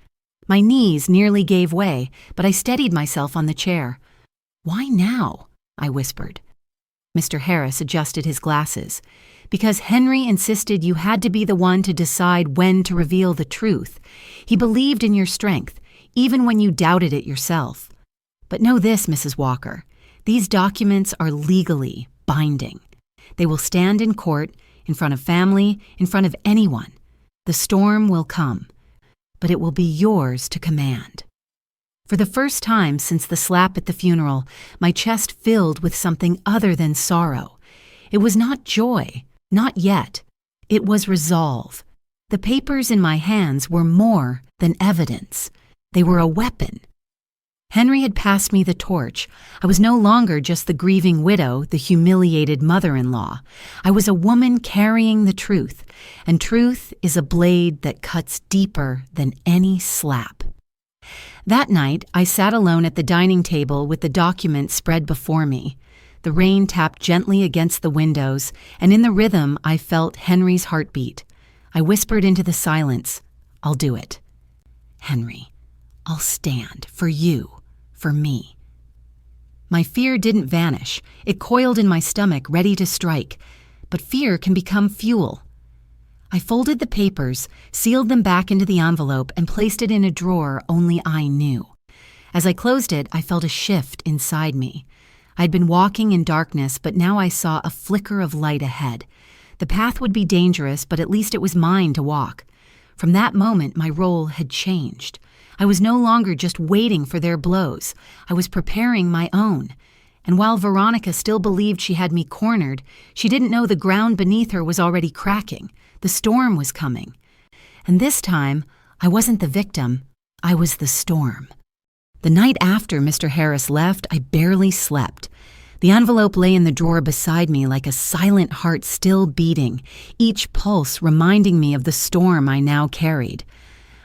My knees nearly gave way, but I steadied myself on the chair. "Why now?" I whispered. Mr. Harris adjusted his glasses. "Because Henry insisted you had to be the one to decide when to reveal the truth. He believed in your strength, even when you doubted it yourself. But know this, Mrs. Walker, these documents are legally binding. They will stand in court, in front of family, in front of anyone. The storm will come, but it will be yours to command." For the first time since the slap at the funeral, my chest filled with something other than sorrow. It was not joy, not yet. It was resolve. The papers in my hands were more than evidence. They were a weapon. Henry had passed me the torch. I was no longer just the grieving widow, the humiliated mother-in-law. I was a woman carrying the truth, and truth is a blade that cuts deeper than any slap. That night, I sat alone at the dining table with the document spread before me. The rain tapped gently against the windows, and in the rhythm I felt Henry's heartbeat. I whispered into the silence, "I'll do it. Henry, I'll stand for you. For me." My fear didn't vanish. It coiled in my stomach, ready to strike. But fear can become fuel. I folded the papers, sealed them back into the envelope, and placed it in a drawer only I knew. As I closed it, I felt a shift inside me. I'd been walking in darkness, but now I saw a flicker of light ahead. The path would be dangerous, but at least it was mine to walk. From that moment, my role had changed. I was no longer just waiting for their blows. I was preparing my own. And while Veronica still believed she had me cornered, she didn't know the ground beneath her was already cracking. The storm was coming. And this time, I wasn't the victim. I was the storm. The night after Mr. Harris left, I barely slept. The envelope lay in the drawer beside me like a silent heart still beating, each pulse reminding me of the storm I now carried.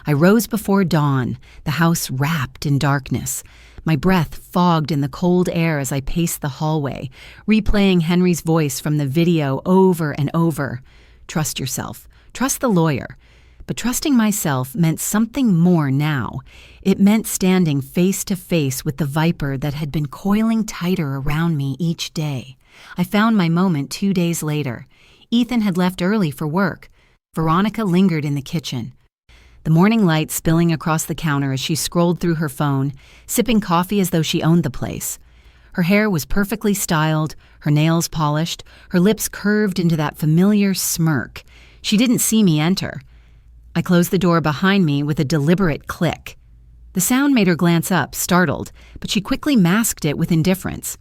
I rose before dawn, the house wrapped in darkness. My breath fogged in the cold air as I paced the hallway, replaying Henry's voice from the video over and over. Trust yourself. Trust the lawyer. But trusting myself meant something more now. It meant standing face to face with the viper that had been coiling tighter around me each day. I found my moment 2 days later. Ethan had left early for work. Veronica lingered in the kitchen. The morning light spilling across the counter as she scrolled through her phone, sipping coffee as though she owned the place. Her hair was perfectly styled, her nails polished, her lips curved into that familiar smirk. She didn't see me enter. I closed the door behind me with a deliberate click. The sound made her glance up, startled, but she quickly masked it with indifference.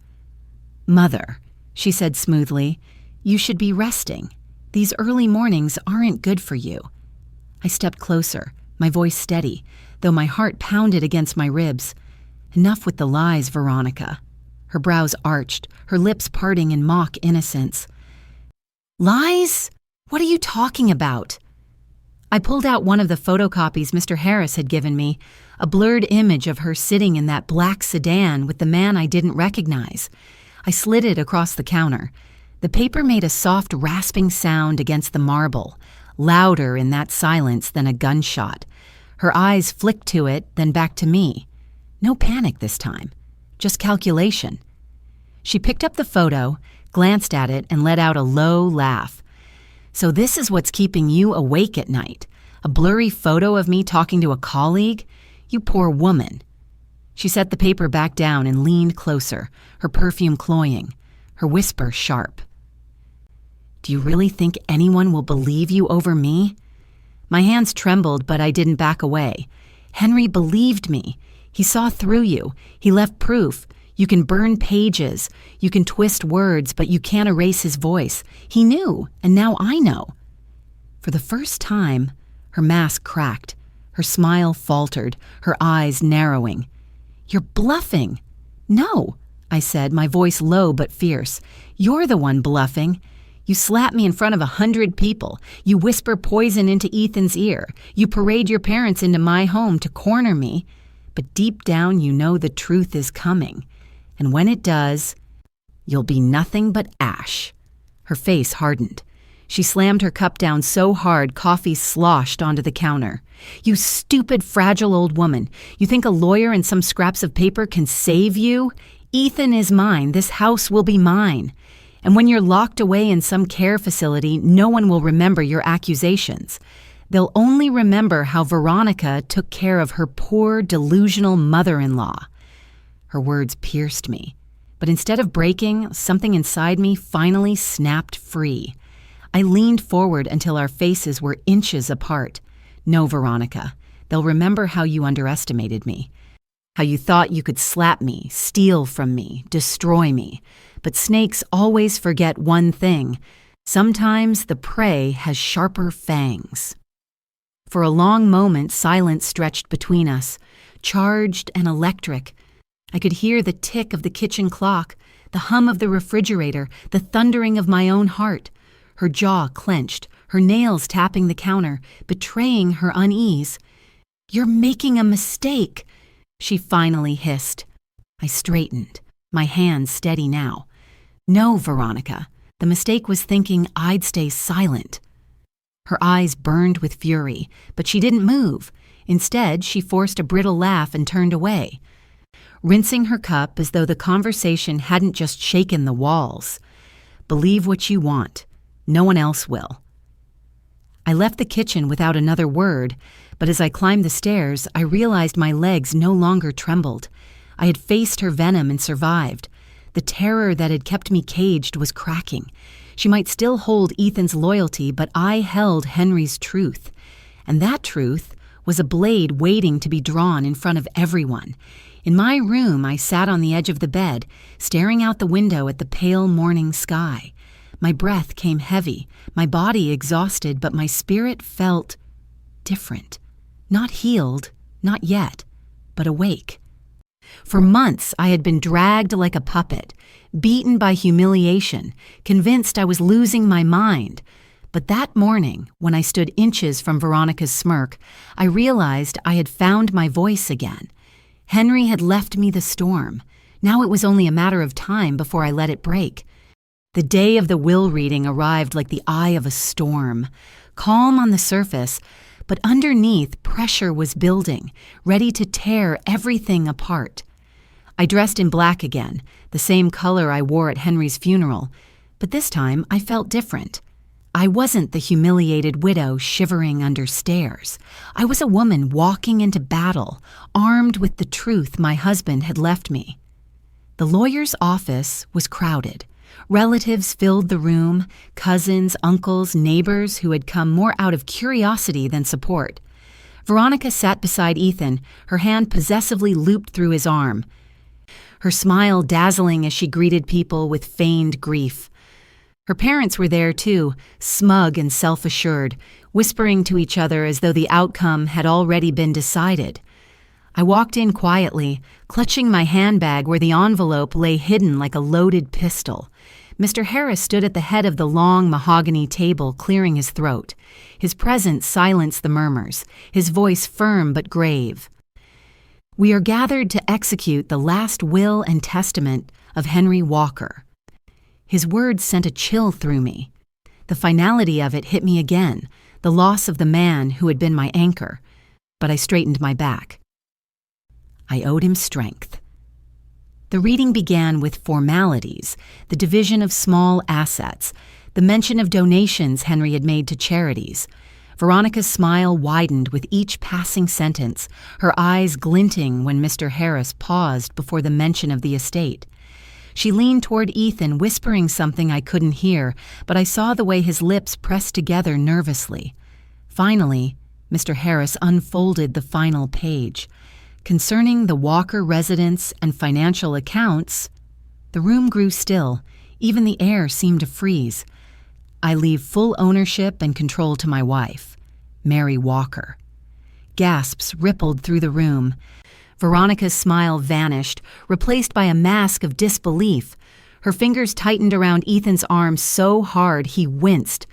"Mother," she said smoothly, "you should be resting. These early mornings aren't good for you." I stepped closer, my voice steady, though my heart pounded against my ribs. "Enough with the lies, Veronica." Her brows arched, her lips parting in mock innocence. "Lies? What are you talking about?" I pulled out one of the photocopies Mr. Harris had given me, a blurred image of her sitting in that black sedan with the man I didn't recognize. I slid it across the counter. The paper made a soft rasping sound against the marble, louder in that silence than a gunshot. Her eyes flicked to it, then back to me. No panic this time, just calculation. She picked up the photo, glanced at it, and let out a low laugh. "So this is what's keeping you awake at night. A blurry photo of me talking to a colleague? You poor woman." She set the paper back down and leaned closer, her perfume cloying, her whisper sharp. "Do you really think anyone will believe you over me?" My hands trembled, but I didn't back away. "Henry believed me. He saw through you. He left proof. You can burn pages. You can twist words, but you can't erase his voice. He knew, and now I know." For the first time, her mask cracked. Her smile faltered, her eyes narrowing. "You're bluffing." "No," I said, my voice low but fierce. "You're the one bluffing. You slap me in front of 100 people. You whisper poison into Ethan's ear. You parade your parents into my home to corner me. But deep down you know the truth is coming. And when it does, you'll be nothing but ash." Her face hardened. She slammed her cup down so hard coffee sloshed onto the counter. "You stupid, fragile old woman. You think a lawyer and some scraps of paper can save you? Ethan is mine. This house will be mine. And when you're locked away in some care facility, no one will remember your accusations. They'll only remember how Veronica took care of her poor, delusional mother-in-law." Her words pierced me. But instead of breaking, something inside me finally snapped free. I leaned forward until our faces were inches apart. "No, Veronica. They'll remember how you underestimated me. How you thought you could slap me, steal from me, destroy me. But snakes always forget one thing. Sometimes the prey has sharper fangs." For a long moment, silence stretched between us, charged and electric. I could hear the tick of the kitchen clock, the hum of the refrigerator, the thundering of my own heart. Her jaw clenched, her nails tapping the counter, betraying her unease. "You're making a mistake," she finally hissed. I straightened, my hands steady now. "No, Veronica. The mistake was thinking I'd stay silent." Her eyes burned with fury, but she didn't move. Instead, she forced a brittle laugh and turned away, rinsing her cup as though the conversation hadn't just shaken the walls. "Believe what you want. No one else will." I left the kitchen without another word, but as I climbed the stairs, I realized my legs no longer trembled. I had faced her venom and survived. The terror that had kept me caged was cracking. She might still hold Ethan's loyalty, but I held Henry's truth. And that truth was a blade waiting to be drawn in front of everyone. In my room, I sat on the edge of the bed, staring out the window at the pale morning sky. My breath came heavy, my body exhausted, but my spirit felt different. Not healed, not yet, but awake. For months, I had been dragged like a puppet, beaten by humiliation, convinced I was losing my mind. But that morning, when I stood inches from Veronica's smirk, I realized I had found my voice again. Henry had left me the storm. Now it was only a matter of time before I let it break. The day of the will reading arrived like the eye of a storm, calm on the surface, but underneath pressure was building, ready to tear everything apart. I dressed in black again, the same color I wore at Henry's funeral, but this time I felt different. I wasn't the humiliated widow shivering under stairs. I was a woman walking into battle, armed with the truth my husband had left me. The lawyer's office was crowded. Relatives filled the room, cousins, uncles, neighbors who had come more out of curiosity than support. Veronica sat beside Ethan, her hand possessively looped through his arm, her smile dazzling as she greeted people with feigned grief. Her parents were there too, smug and self-assured, whispering to each other as though the outcome had already been decided. I walked in quietly, clutching my handbag where the envelope lay hidden like a loaded pistol. Mr. Harris stood at the head of the long mahogany table, clearing his throat. His presence silenced the murmurs, his voice firm but grave. "We are gathered to execute the last will and testament of Henry Walker." His words sent a chill through me. The finality of it hit me again, the loss of the man who had been my anchor. But I straightened my back. I owed him strength. The reading began with formalities, the division of small assets, the mention of donations Henry had made to charities. Veronica's smile widened with each passing sentence, her eyes glinting when Mr. Harris paused before the mention of the estate. She leaned toward Ethan, whispering something I couldn't hear, but I saw the way his lips pressed together nervously. Finally, Mr. Harris unfolded the final page. Concerning the Walker residence and financial accounts, the room grew still. Even the air seemed to freeze. I leave full ownership and control to my wife, Mary Walker. Gasps rippled through the room. Veronica's smile vanished, replaced by a mask of disbelief. Her fingers tightened around Ethan's arm so hard he winced.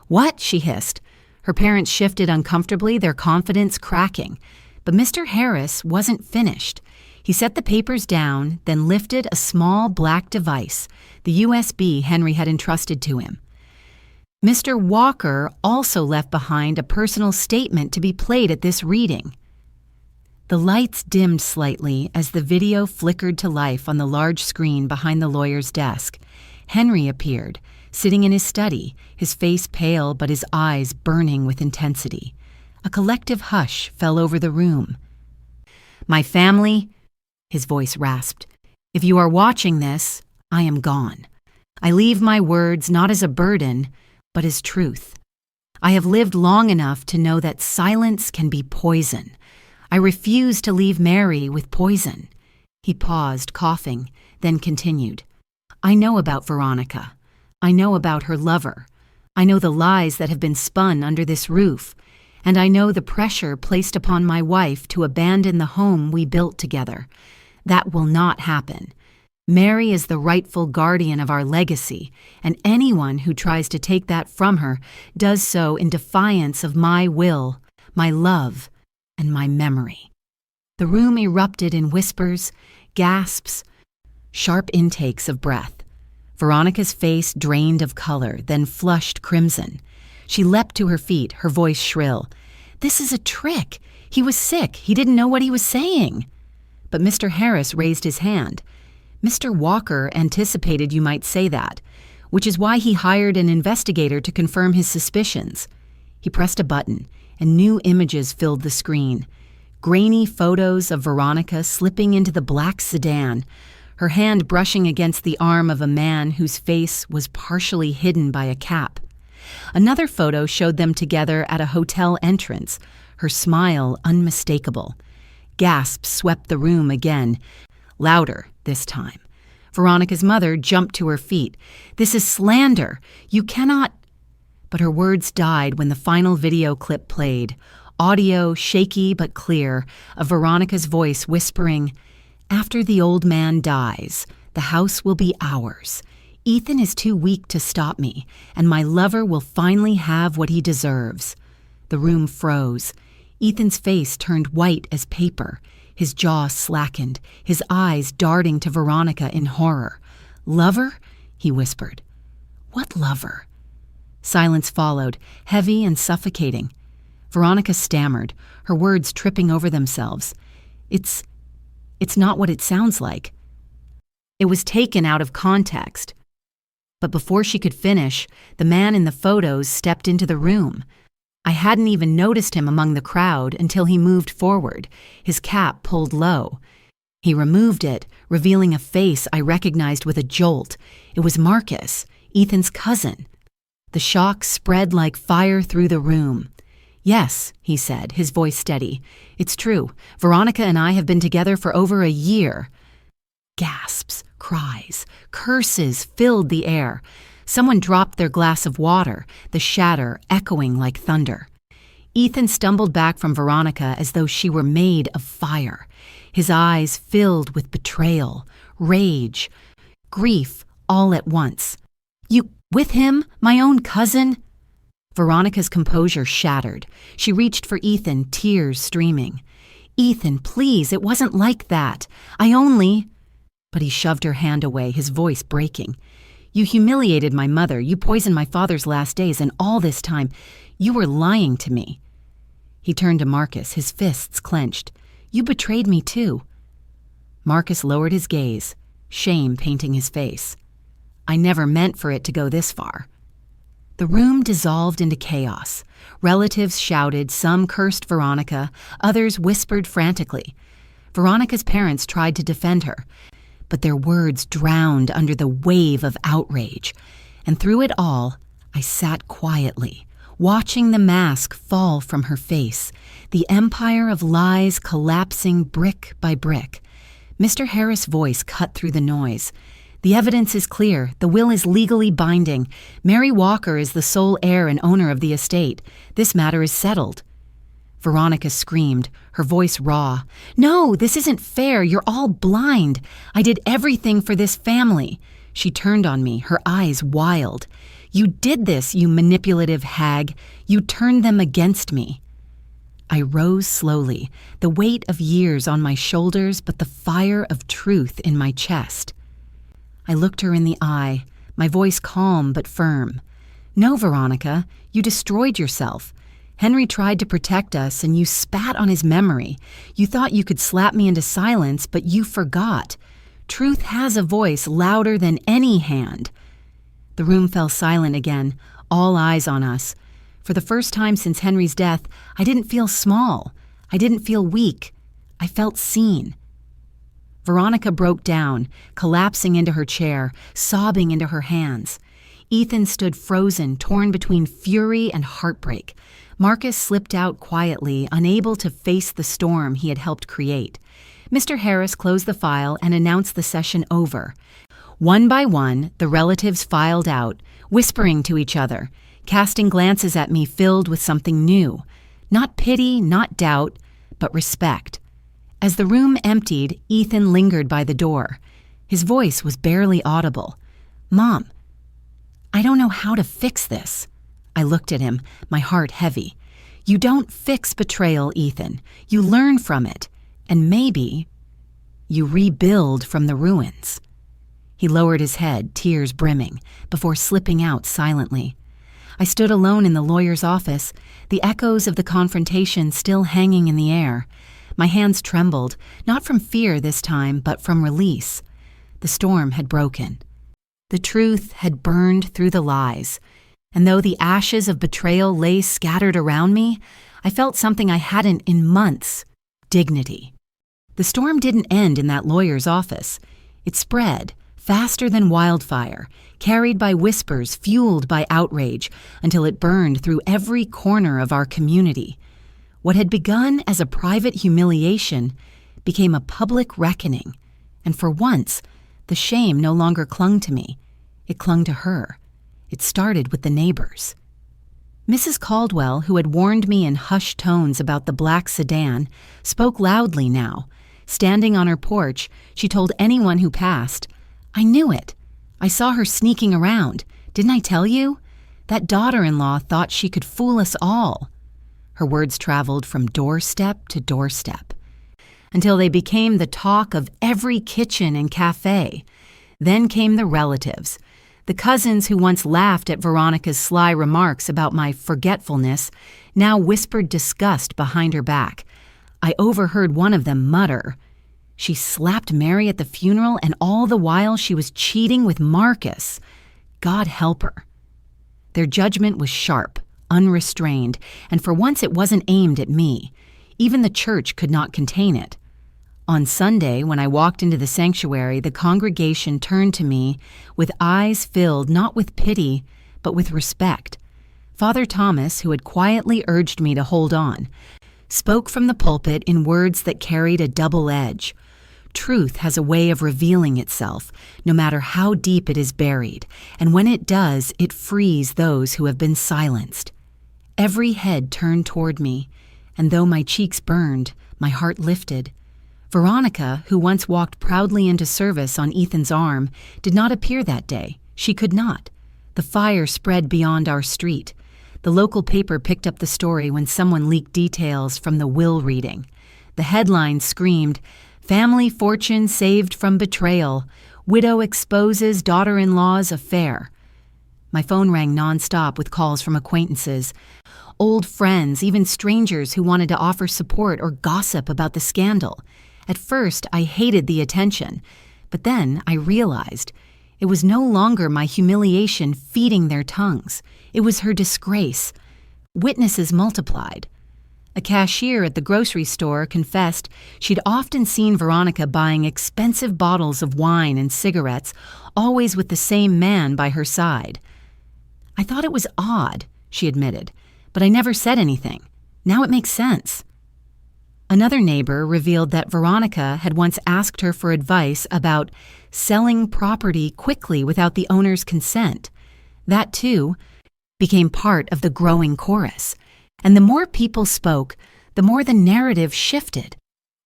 "What?" she hissed. Her parents shifted uncomfortably, their confidence cracking. But Mr. Harris wasn't finished. He set the papers down, then lifted a small black device, the USB Henry had entrusted to him. Mr. Walker also left behind a personal statement to be played at this reading. The lights dimmed slightly as the video flickered to life on the large screen behind the lawyer's desk. Henry appeared, sitting in his study, his face pale but his eyes burning with intensity. A collective hush fell over the room. "My family," his voice rasped, "if you are watching this, I am gone. I leave my words not as a burden, but as truth. I have lived long enough to know that silence can be poison. I refuse to leave Mary with poison." He paused, coughing, then continued. "I know about Veronica. I know about her lover. I know the lies that have been spun under this roof. And I know the pressure placed upon my wife to abandon the home we built together. That will not happen. Mary is the rightful guardian of our legacy, and anyone who tries to take that from her does so in defiance of my will, my love, and my memory." The room erupted in whispers, gasps, sharp intakes of breath. Veronica's face drained of color, then flushed crimson. She leapt to her feet, her voice shrill. "This is a trick. He was sick. He didn't know what he was saying." But Mr. Harris raised his hand. "Mr. Walker anticipated you might say that, which is why he hired an investigator to confirm his suspicions." He pressed a button, and new images filled the screen. Grainy photos of Veronica slipping into the black sedan, her hand brushing against the arm of a man whose face was partially hidden by a cap. Another photo showed them together at a hotel entrance, her smile unmistakable. Gasps swept the room again, louder this time. Veronica's mother jumped to her feet. "This is slander. You cannot—" But her words died when the final video clip played, audio shaky but clear, of Veronica's voice whispering, "After the old man dies, the house will be ours. Ethan is too weak to stop me, and my lover will finally have what he deserves." The room froze. Ethan's face turned white as paper. His jaw slackened, his eyes darting to Veronica in horror. "Lover?" he whispered. "What lover?" Silence followed, heavy and suffocating. Veronica stammered, her words tripping over themselves. It's not what it sounds like." It was taken out of context. But before she could finish, the man in the photos stepped into the room. I hadn't even noticed him among the crowd until he moved forward, his cap pulled low. He removed it, revealing a face I recognized with a jolt. It was Marcus, Ethan's cousin. The shock spread like fire through the room. "Yes," he said, his voice steady. "It's true. Veronica and I have been together for over a year." Gasps, cries, curses filled the air. Someone dropped their glass of water, the shatter echoing like thunder. Ethan stumbled back from Veronica as though she were made of fire, his eyes filled with betrayal, rage, grief all at once. "You with him, my own cousin?" Veronica's composure shattered. She reached for Ethan, tears streaming. "Ethan, please, it wasn't like that. I only—" But he shoved her hand away, his voice breaking. "You humiliated my mother, you poisoned my father's last days, and all this time, you were lying to me." He turned to Marcus, his fists clenched. "You betrayed me too." Marcus lowered his gaze, shame painting his face. "I never meant for it to go this far." The room dissolved into chaos. Relatives shouted, some cursed Veronica, others whispered frantically. Veronica's parents tried to defend her, but their words drowned under the wave of outrage. And through it all, I sat quietly, watching the mask fall from her face, the empire of lies collapsing brick by brick. Mr. Harris' voice cut through the noise. The evidence is clear. The will is legally binding. Mary Walker is the sole heir and owner of the estate. This matter is settled. Veronica screamed, her voice raw. No, this isn't fair. You're all blind. I did everything for this family. She turned on me, her eyes wild. You did this, you manipulative hag. You turned them against me. I rose slowly, the weight of years on my shoulders, but the fire of truth in my chest. I looked her in the eye, my voice calm but firm. No, Veronica, you destroyed yourself. Henry tried to protect us, and you spat on his memory. You thought you could slap me into silence, but you forgot. Truth has a voice louder than any hand. The room fell silent again, all eyes on us. For the first time since Henry's death, I didn't feel small. I didn't feel weak. I felt seen. Veronica broke down, collapsing into her chair, sobbing into her hands. Ethan stood frozen, torn between fury and heartbreak. Marcus slipped out quietly, unable to face the storm he had helped create. Mr. Harris closed the file and announced the session over. One by one, the relatives filed out, whispering to each other, casting glances at me filled with something new. Not pity, not doubt, but respect. As the room emptied, Ethan lingered by the door. His voice was barely audible. Mom, I don't know how to fix this. I looked at him, my heart heavy. You don't fix betrayal, Ethan. You learn from it. And maybe you rebuild from the ruins. He lowered his head, tears brimming, before slipping out silently. I stood alone in the lawyer's office, the echoes of the confrontation still hanging in the air. My hands trembled, not from fear this time, but from release. The storm had broken. The truth had burned through the lies. And though the ashes of betrayal lay scattered around me, I felt something I hadn't in months: dignity. The storm didn't end in that lawyer's office. It spread, faster than wildfire, carried by whispers, fueled by outrage, until it burned through every corner of our community. What had begun as a private humiliation became a public reckoning, and for once, the shame no longer clung to me. It clung to her. It started with the neighbors. Mrs. Caldwell, who had warned me in hushed tones about the black sedan, spoke loudly now. Standing on her porch, she told anyone who passed, I knew it. I saw her sneaking around. Didn't I tell you? That daughter-in-law thought she could fool us all. Her words traveled from doorstep to doorstep, until they became the talk of every kitchen and cafe. Then came the relatives. The cousins who once laughed at Veronica's sly remarks about my forgetfulness now whispered disgust behind her back. I overheard one of them mutter, She slapped Mary at the funeral, and all the while she was cheating with Marcus. God help her. Their judgment was sharp, unrestrained, and for once it wasn't aimed at me. Even the church could not contain it. On Sunday, when I walked into the sanctuary, the congregation turned to me with eyes filled not with pity, but with respect. Father Thomas, who had quietly urged me to hold on, spoke from the pulpit in words that carried a double edge. Truth has a way of revealing itself, no matter how deep it is buried, and when it does, it frees those who have been silenced. Every head turned toward me, and though my cheeks burned, my heart lifted. Veronica, who once walked proudly into service on Ethan's arm, did not appear that day. She could not. The fire spread beyond our street. The local paper picked up the story when someone leaked details from the will reading. The headline screamed, "Family fortune saved from betrayal. Widow exposes daughter-in-law's affair." My phone rang nonstop with calls from acquaintances, old friends, even strangers who wanted to offer support or gossip about the scandal. At first, I hated the attention, but then I realized It was no longer my humiliation feeding their tongues. It was her disgrace. Witnesses multiplied. A cashier at the grocery store confessed she'd often seen Veronica buying expensive bottles of wine and cigarettes, always with the same man by her side. "I thought it was odd," she admitted, "but I never said anything. Now it makes sense." Another neighbor revealed that Veronica had once asked her for advice about selling property quickly without the owner's consent. That, too, became part of the growing chorus. And the more people spoke, the more the narrative shifted.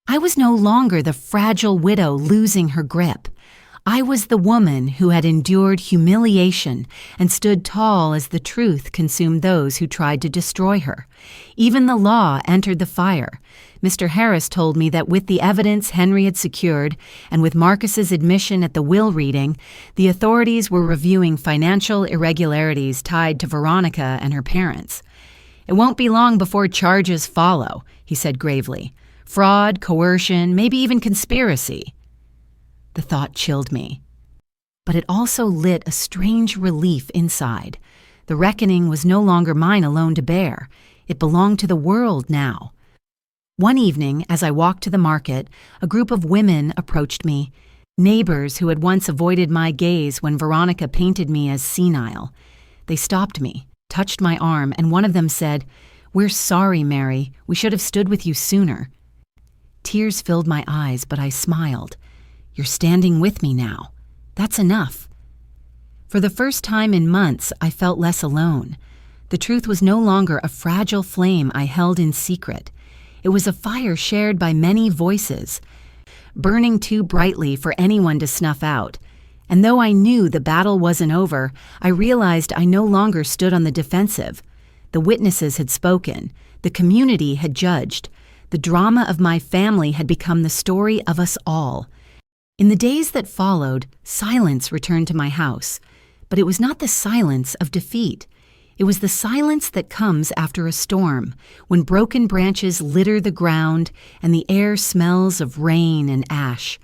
I was no longer the fragile widow losing her grip. I was the woman who had endured humiliation and stood tall as the truth consumed those who tried to destroy her. Even the law entered the fire. Mr. Harris told me that with the evidence Henry had secured, and with Marcus's admission at the will reading, the authorities were reviewing financial irregularities tied to Veronica and her parents. "It won't be long before charges follow," he said gravely. "Fraud, coercion, maybe even conspiracy." The thought chilled me. But it also lit a strange relief inside. The reckoning was no longer mine alone to bear. It belonged to the world now. One evening, as I walked to the market, a group of women approached me, neighbors who had once avoided my gaze when Veronica painted me as senile. They stopped me, touched my arm, and one of them said, "We're sorry, Mary. We should have stood with you sooner." Tears filled my eyes, but I smiled. "You're standing with me now. That's enough." For the first time in months, I felt less alone. The truth was no longer a fragile flame I held in secret. It was a fire shared by many voices, burning too brightly for anyone to snuff out. And though I knew the battle wasn't over, I realized I no longer stood on the defensive. The witnesses had spoken. The community had judged. The drama of my family had become the story of us all. In the days that followed, silence returned to my house. But it was not the silence of defeat. It was the silence that comes after a storm, when broken branches litter the ground and the air smells of rain and ash.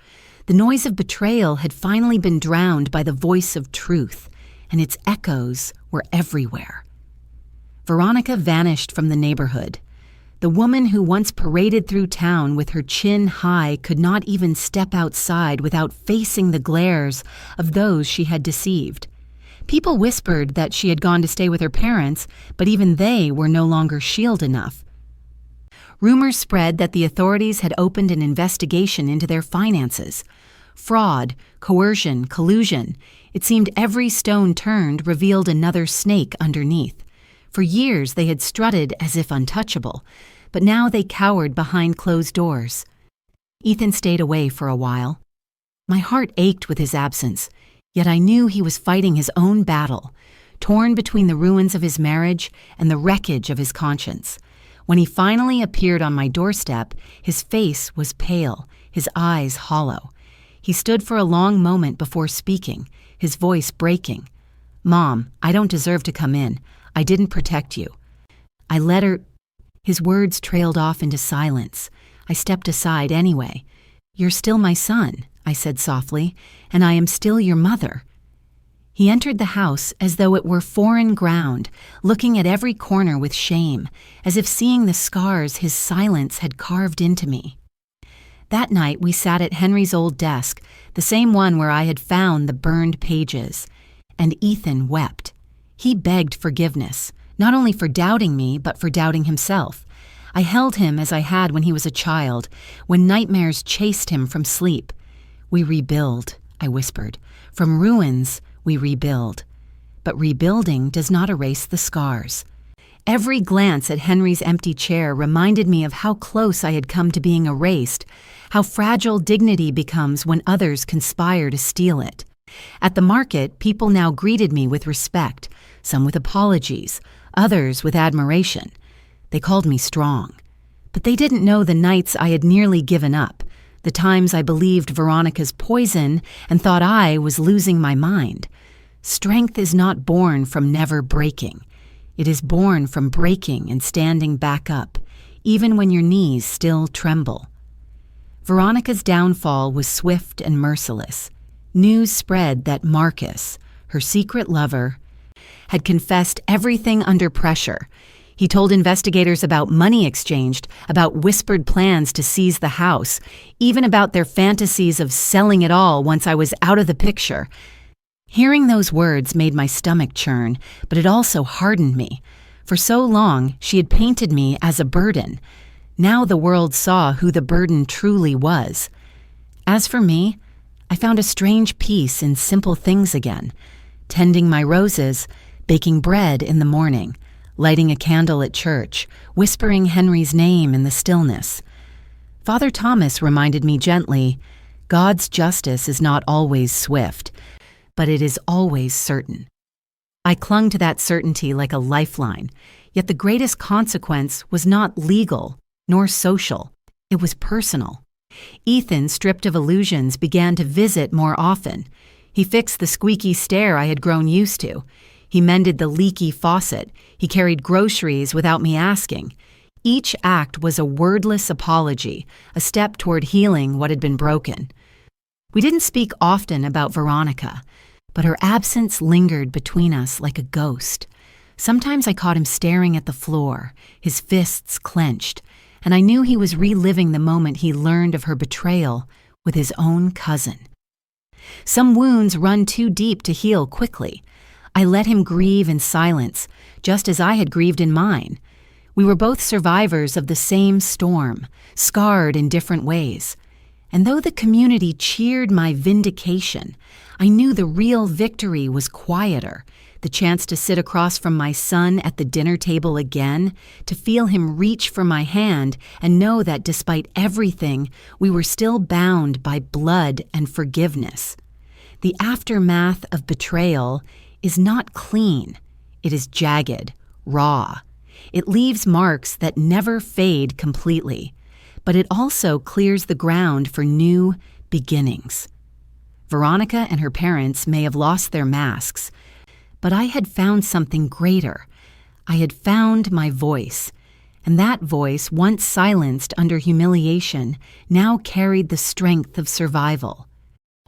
The noise of betrayal had finally been drowned by the voice of truth, and its echoes were everywhere. Veronica vanished from the neighborhood. The woman who once paraded through town with her chin high could not even step outside without facing the glares of those she had deceived. People whispered that she had gone to stay with her parents, but even they were no longer shield enough. Rumors spread that the authorities had opened an investigation into their finances. Fraud, coercion, collusion. It seemed every stone turned revealed another snake underneath. For years they had strutted as if untouchable, but now they cowered behind closed doors. Ethan stayed away for a while. My heart ached with his absence, yet I knew he was fighting his own battle, torn between the ruins of his marriage and the wreckage of his conscience. When he finally appeared on my doorstep, his face was pale, his eyes hollow. He stood for a long moment before speaking, his voice breaking. "Mom, I don't deserve to come in. I didn't protect you." I let her... His words trailed off into silence. I stepped aside anyway. "You're still my son," I said softly, "and I am still your mother." He entered the house as though it were foreign ground, looking at every corner with shame, as if seeing the scars his silence had carved into me. That night we sat at Henry's old desk, the same one where I had found the burned pages, and Ethan wept. He begged forgiveness, not only for doubting me, but for doubting himself. I held him as I had when he was a child, when nightmares chased him from sleep. "We rebuild," I whispered. "From ruins, we rebuild. But rebuilding does not erase the scars." Every glance at Henry's empty chair reminded me of how close I had come to being erased, how fragile dignity becomes when others conspire to steal it. At the market, people now greeted me with respect, some with apologies, others with admiration. They called me strong. But they didn't know the nights I had nearly given up, the times I believed Veronica's poison and thought I was losing my mind. Strength is not born from never breaking. It is born from breaking and standing back up, even when your knees still tremble. Veronica's downfall was swift and merciless. news spread that Marcus, her secret lover, had confessed everything under pressure. He told investigators about money exchanged, about whispered plans to seize the house, even about their fantasies of selling it all once I was out of the picture. Hearing those words made my stomach churn, but it also hardened me. For so long, she had painted me as a burden. Now the world saw who the burden truly was. As for me, I found a strange peace in simple things again. Tending my roses, baking bread in the morning, lighting a candle at church, whispering Henry's name in the stillness. Father Thomas reminded me gently, God's justice is not always swift, but it is always certain. I clung to that certainty like a lifeline, yet the greatest consequence was not legal nor social. It was personal. Ethan, stripped of illusions, began to visit more often. He fixed the squeaky stair I had grown used to. He mended the leaky faucet. He carried groceries without me asking. Each act was a wordless apology, a step toward healing what had been broken. We didn't speak often about Veronica, but her absence lingered between us like a ghost. Sometimes I caught him staring at the floor, his fists clenched, and I knew he was reliving the moment he learned of her betrayal with his own cousin. Some wounds run too deep to heal quickly. I let him grieve in silence, just as I had grieved in mine. We were both survivors of the same storm, scarred in different ways. And though the community cheered my vindication, I knew the real victory was quieter. The chance to sit across from my son at the dinner table again, to feel him reach for my hand and know that despite everything, we were still bound by blood and forgiveness. The aftermath of betrayal is not clean. It is jagged, raw. It leaves marks that never fade completely, but it also clears the ground for new beginnings. Veronica and her parents may have lost their masks, but I had found something greater. I had found my voice, and that voice, once silenced under humiliation, now carried the strength of survival.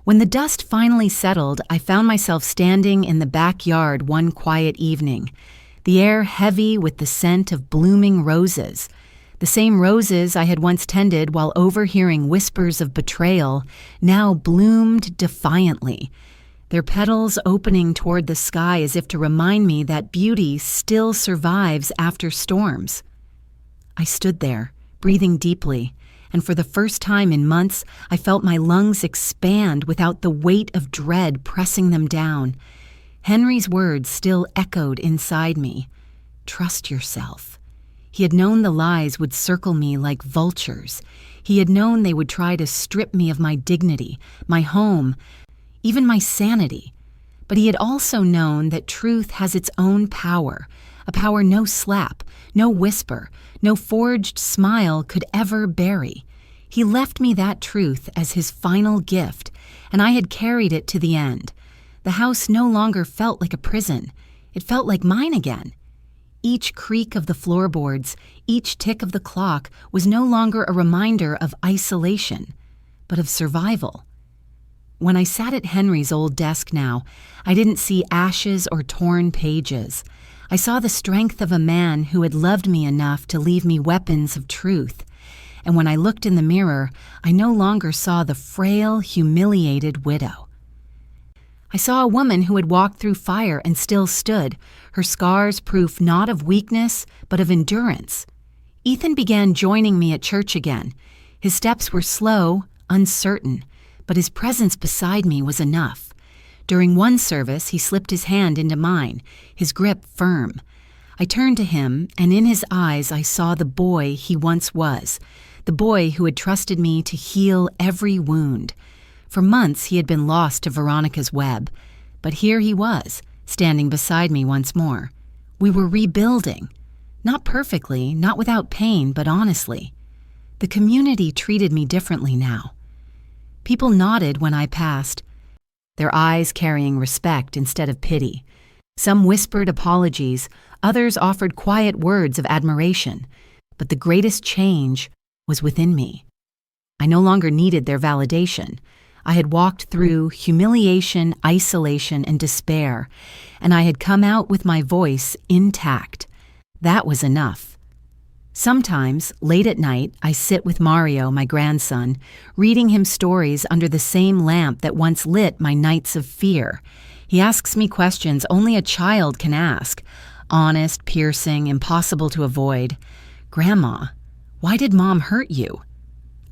When the dust finally settled, I found myself standing in the backyard one quiet evening, the air heavy with the scent of blooming roses. The same roses I had once tended while overhearing whispers of betrayal now bloomed defiantly, their petals opening toward the sky as if to remind me that beauty still survives after storms. I stood there, breathing deeply, and for the first time in months, I felt my lungs expand without the weight of dread pressing them down. Henry's words still echoed inside me. Trust yourself. He had known the lies would circle me like vultures. He had known they would try to strip me of my dignity, my home, even my sanity. But he had also known that truth has its own power, a power no slap, no whisper, no forged smile could ever bury. He left me that truth as his final gift, and I had carried it to the end. The house no longer felt like a prison. It felt like mine again. Each creak of the floorboards, each tick of the clock was no longer a reminder of isolation, but of survival. When I sat at Henry's old desk now, I didn't see ashes or torn pages. I saw the strength of a man who had loved me enough to leave me weapons of truth. And when I looked in the mirror, I no longer saw the frail, humiliated widow. I saw a woman who had walked through fire and still stood, her scars proof not of weakness, but of endurance. Ethan began joining me at church again. His steps were slow, uncertain, but his presence beside me was enough. During one service, he slipped his hand into mine, his grip firm. I turned to him, and in his eyes I saw the boy he once was, the boy who had trusted me to heal every wound. For months he had been lost to Veronica's web, but here he was, standing beside me once more. We were rebuilding. Not perfectly, not without pain, but honestly. The community treated me differently now. People nodded when I passed, their eyes carrying respect instead of pity. Some whispered apologies, others offered quiet words of admiration, but the greatest change was within me. I no longer needed their validation. I had walked through humiliation, isolation, and despair, and I had come out with my voice intact. That was enough. Sometimes, late at night, I sit with Mario, my grandson, reading him stories under the same lamp that once lit my nights of fear. He asks me questions only a child can ask, honest, piercing, impossible to avoid. "Grandma, why did Mom hurt you?"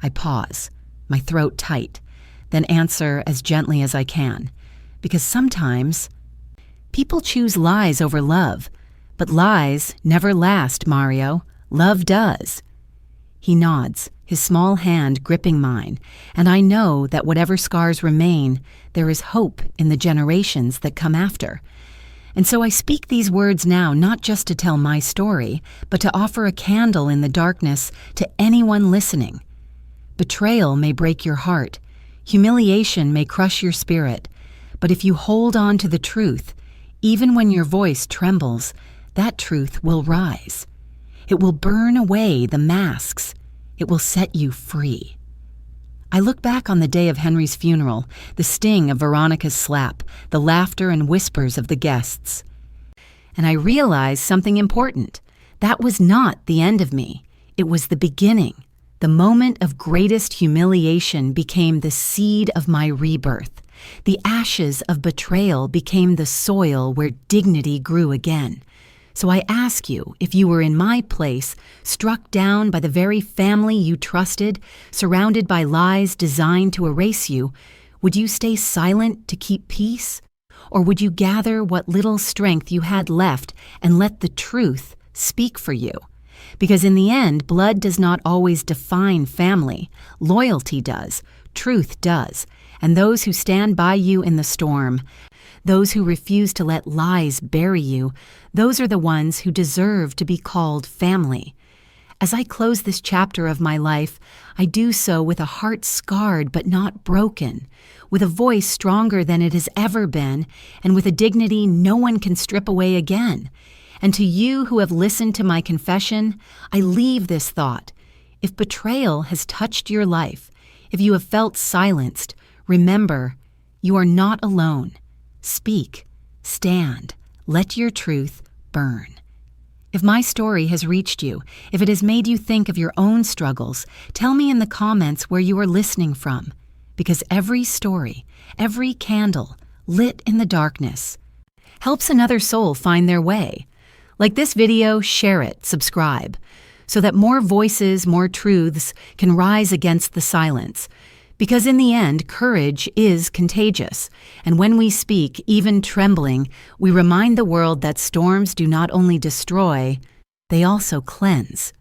I pause, my throat tight, then answer as gently as I can. Because sometimes people choose lies over love, but lies never last, Mario. Love does. He nods, his small hand gripping mine, and I know that whatever scars remain, there is hope in the generations that come after. And so I speak these words now not just to tell my story, but to offer a candle in the darkness to anyone listening. Betrayal may break your heart, humiliation may crush your spirit, but if you hold on to the truth, even when your voice trembles, that truth will rise. It will burn away the masks. It will set you free. I look back on the day of Henry's funeral, the sting of Veronica's slap, the laughter and whispers of the guests. And I realize something important. That was not the end of me. It was the beginning. The moment of greatest humiliation became the seed of my rebirth. The ashes of betrayal became the soil where dignity grew again. So I ask you, if you were in my place, struck down by the very family you trusted, surrounded by lies designed to erase you, would you stay silent to keep peace? Or would you gather what little strength you had left and let the truth speak for you? Because in the end, blood does not always define family. Loyalty does. Truth does. And those who stand by you in the storm, those who refuse to let lies bury you, those are the ones who deserve to be called family. As I close this chapter of my life, I do so with a heart scarred but not broken, with a voice stronger than it has ever been, and with a dignity no one can strip away again. And to you who have listened to my confession, I leave this thought. If betrayal has touched your life, if you have felt silenced, remember, you are not alone. Speak, stand, let your truth burn. If my story has reached you, if it has made you think of your own struggles, tell me in the comments where you are listening from, because every story, every candle lit in the darkness helps another soul find their way. Like this video, share it, subscribe, so that more voices, more truths can rise against the silence. Because in the end, courage is contagious, and when we speak, even trembling, we remind the world that storms do not only destroy, they also cleanse.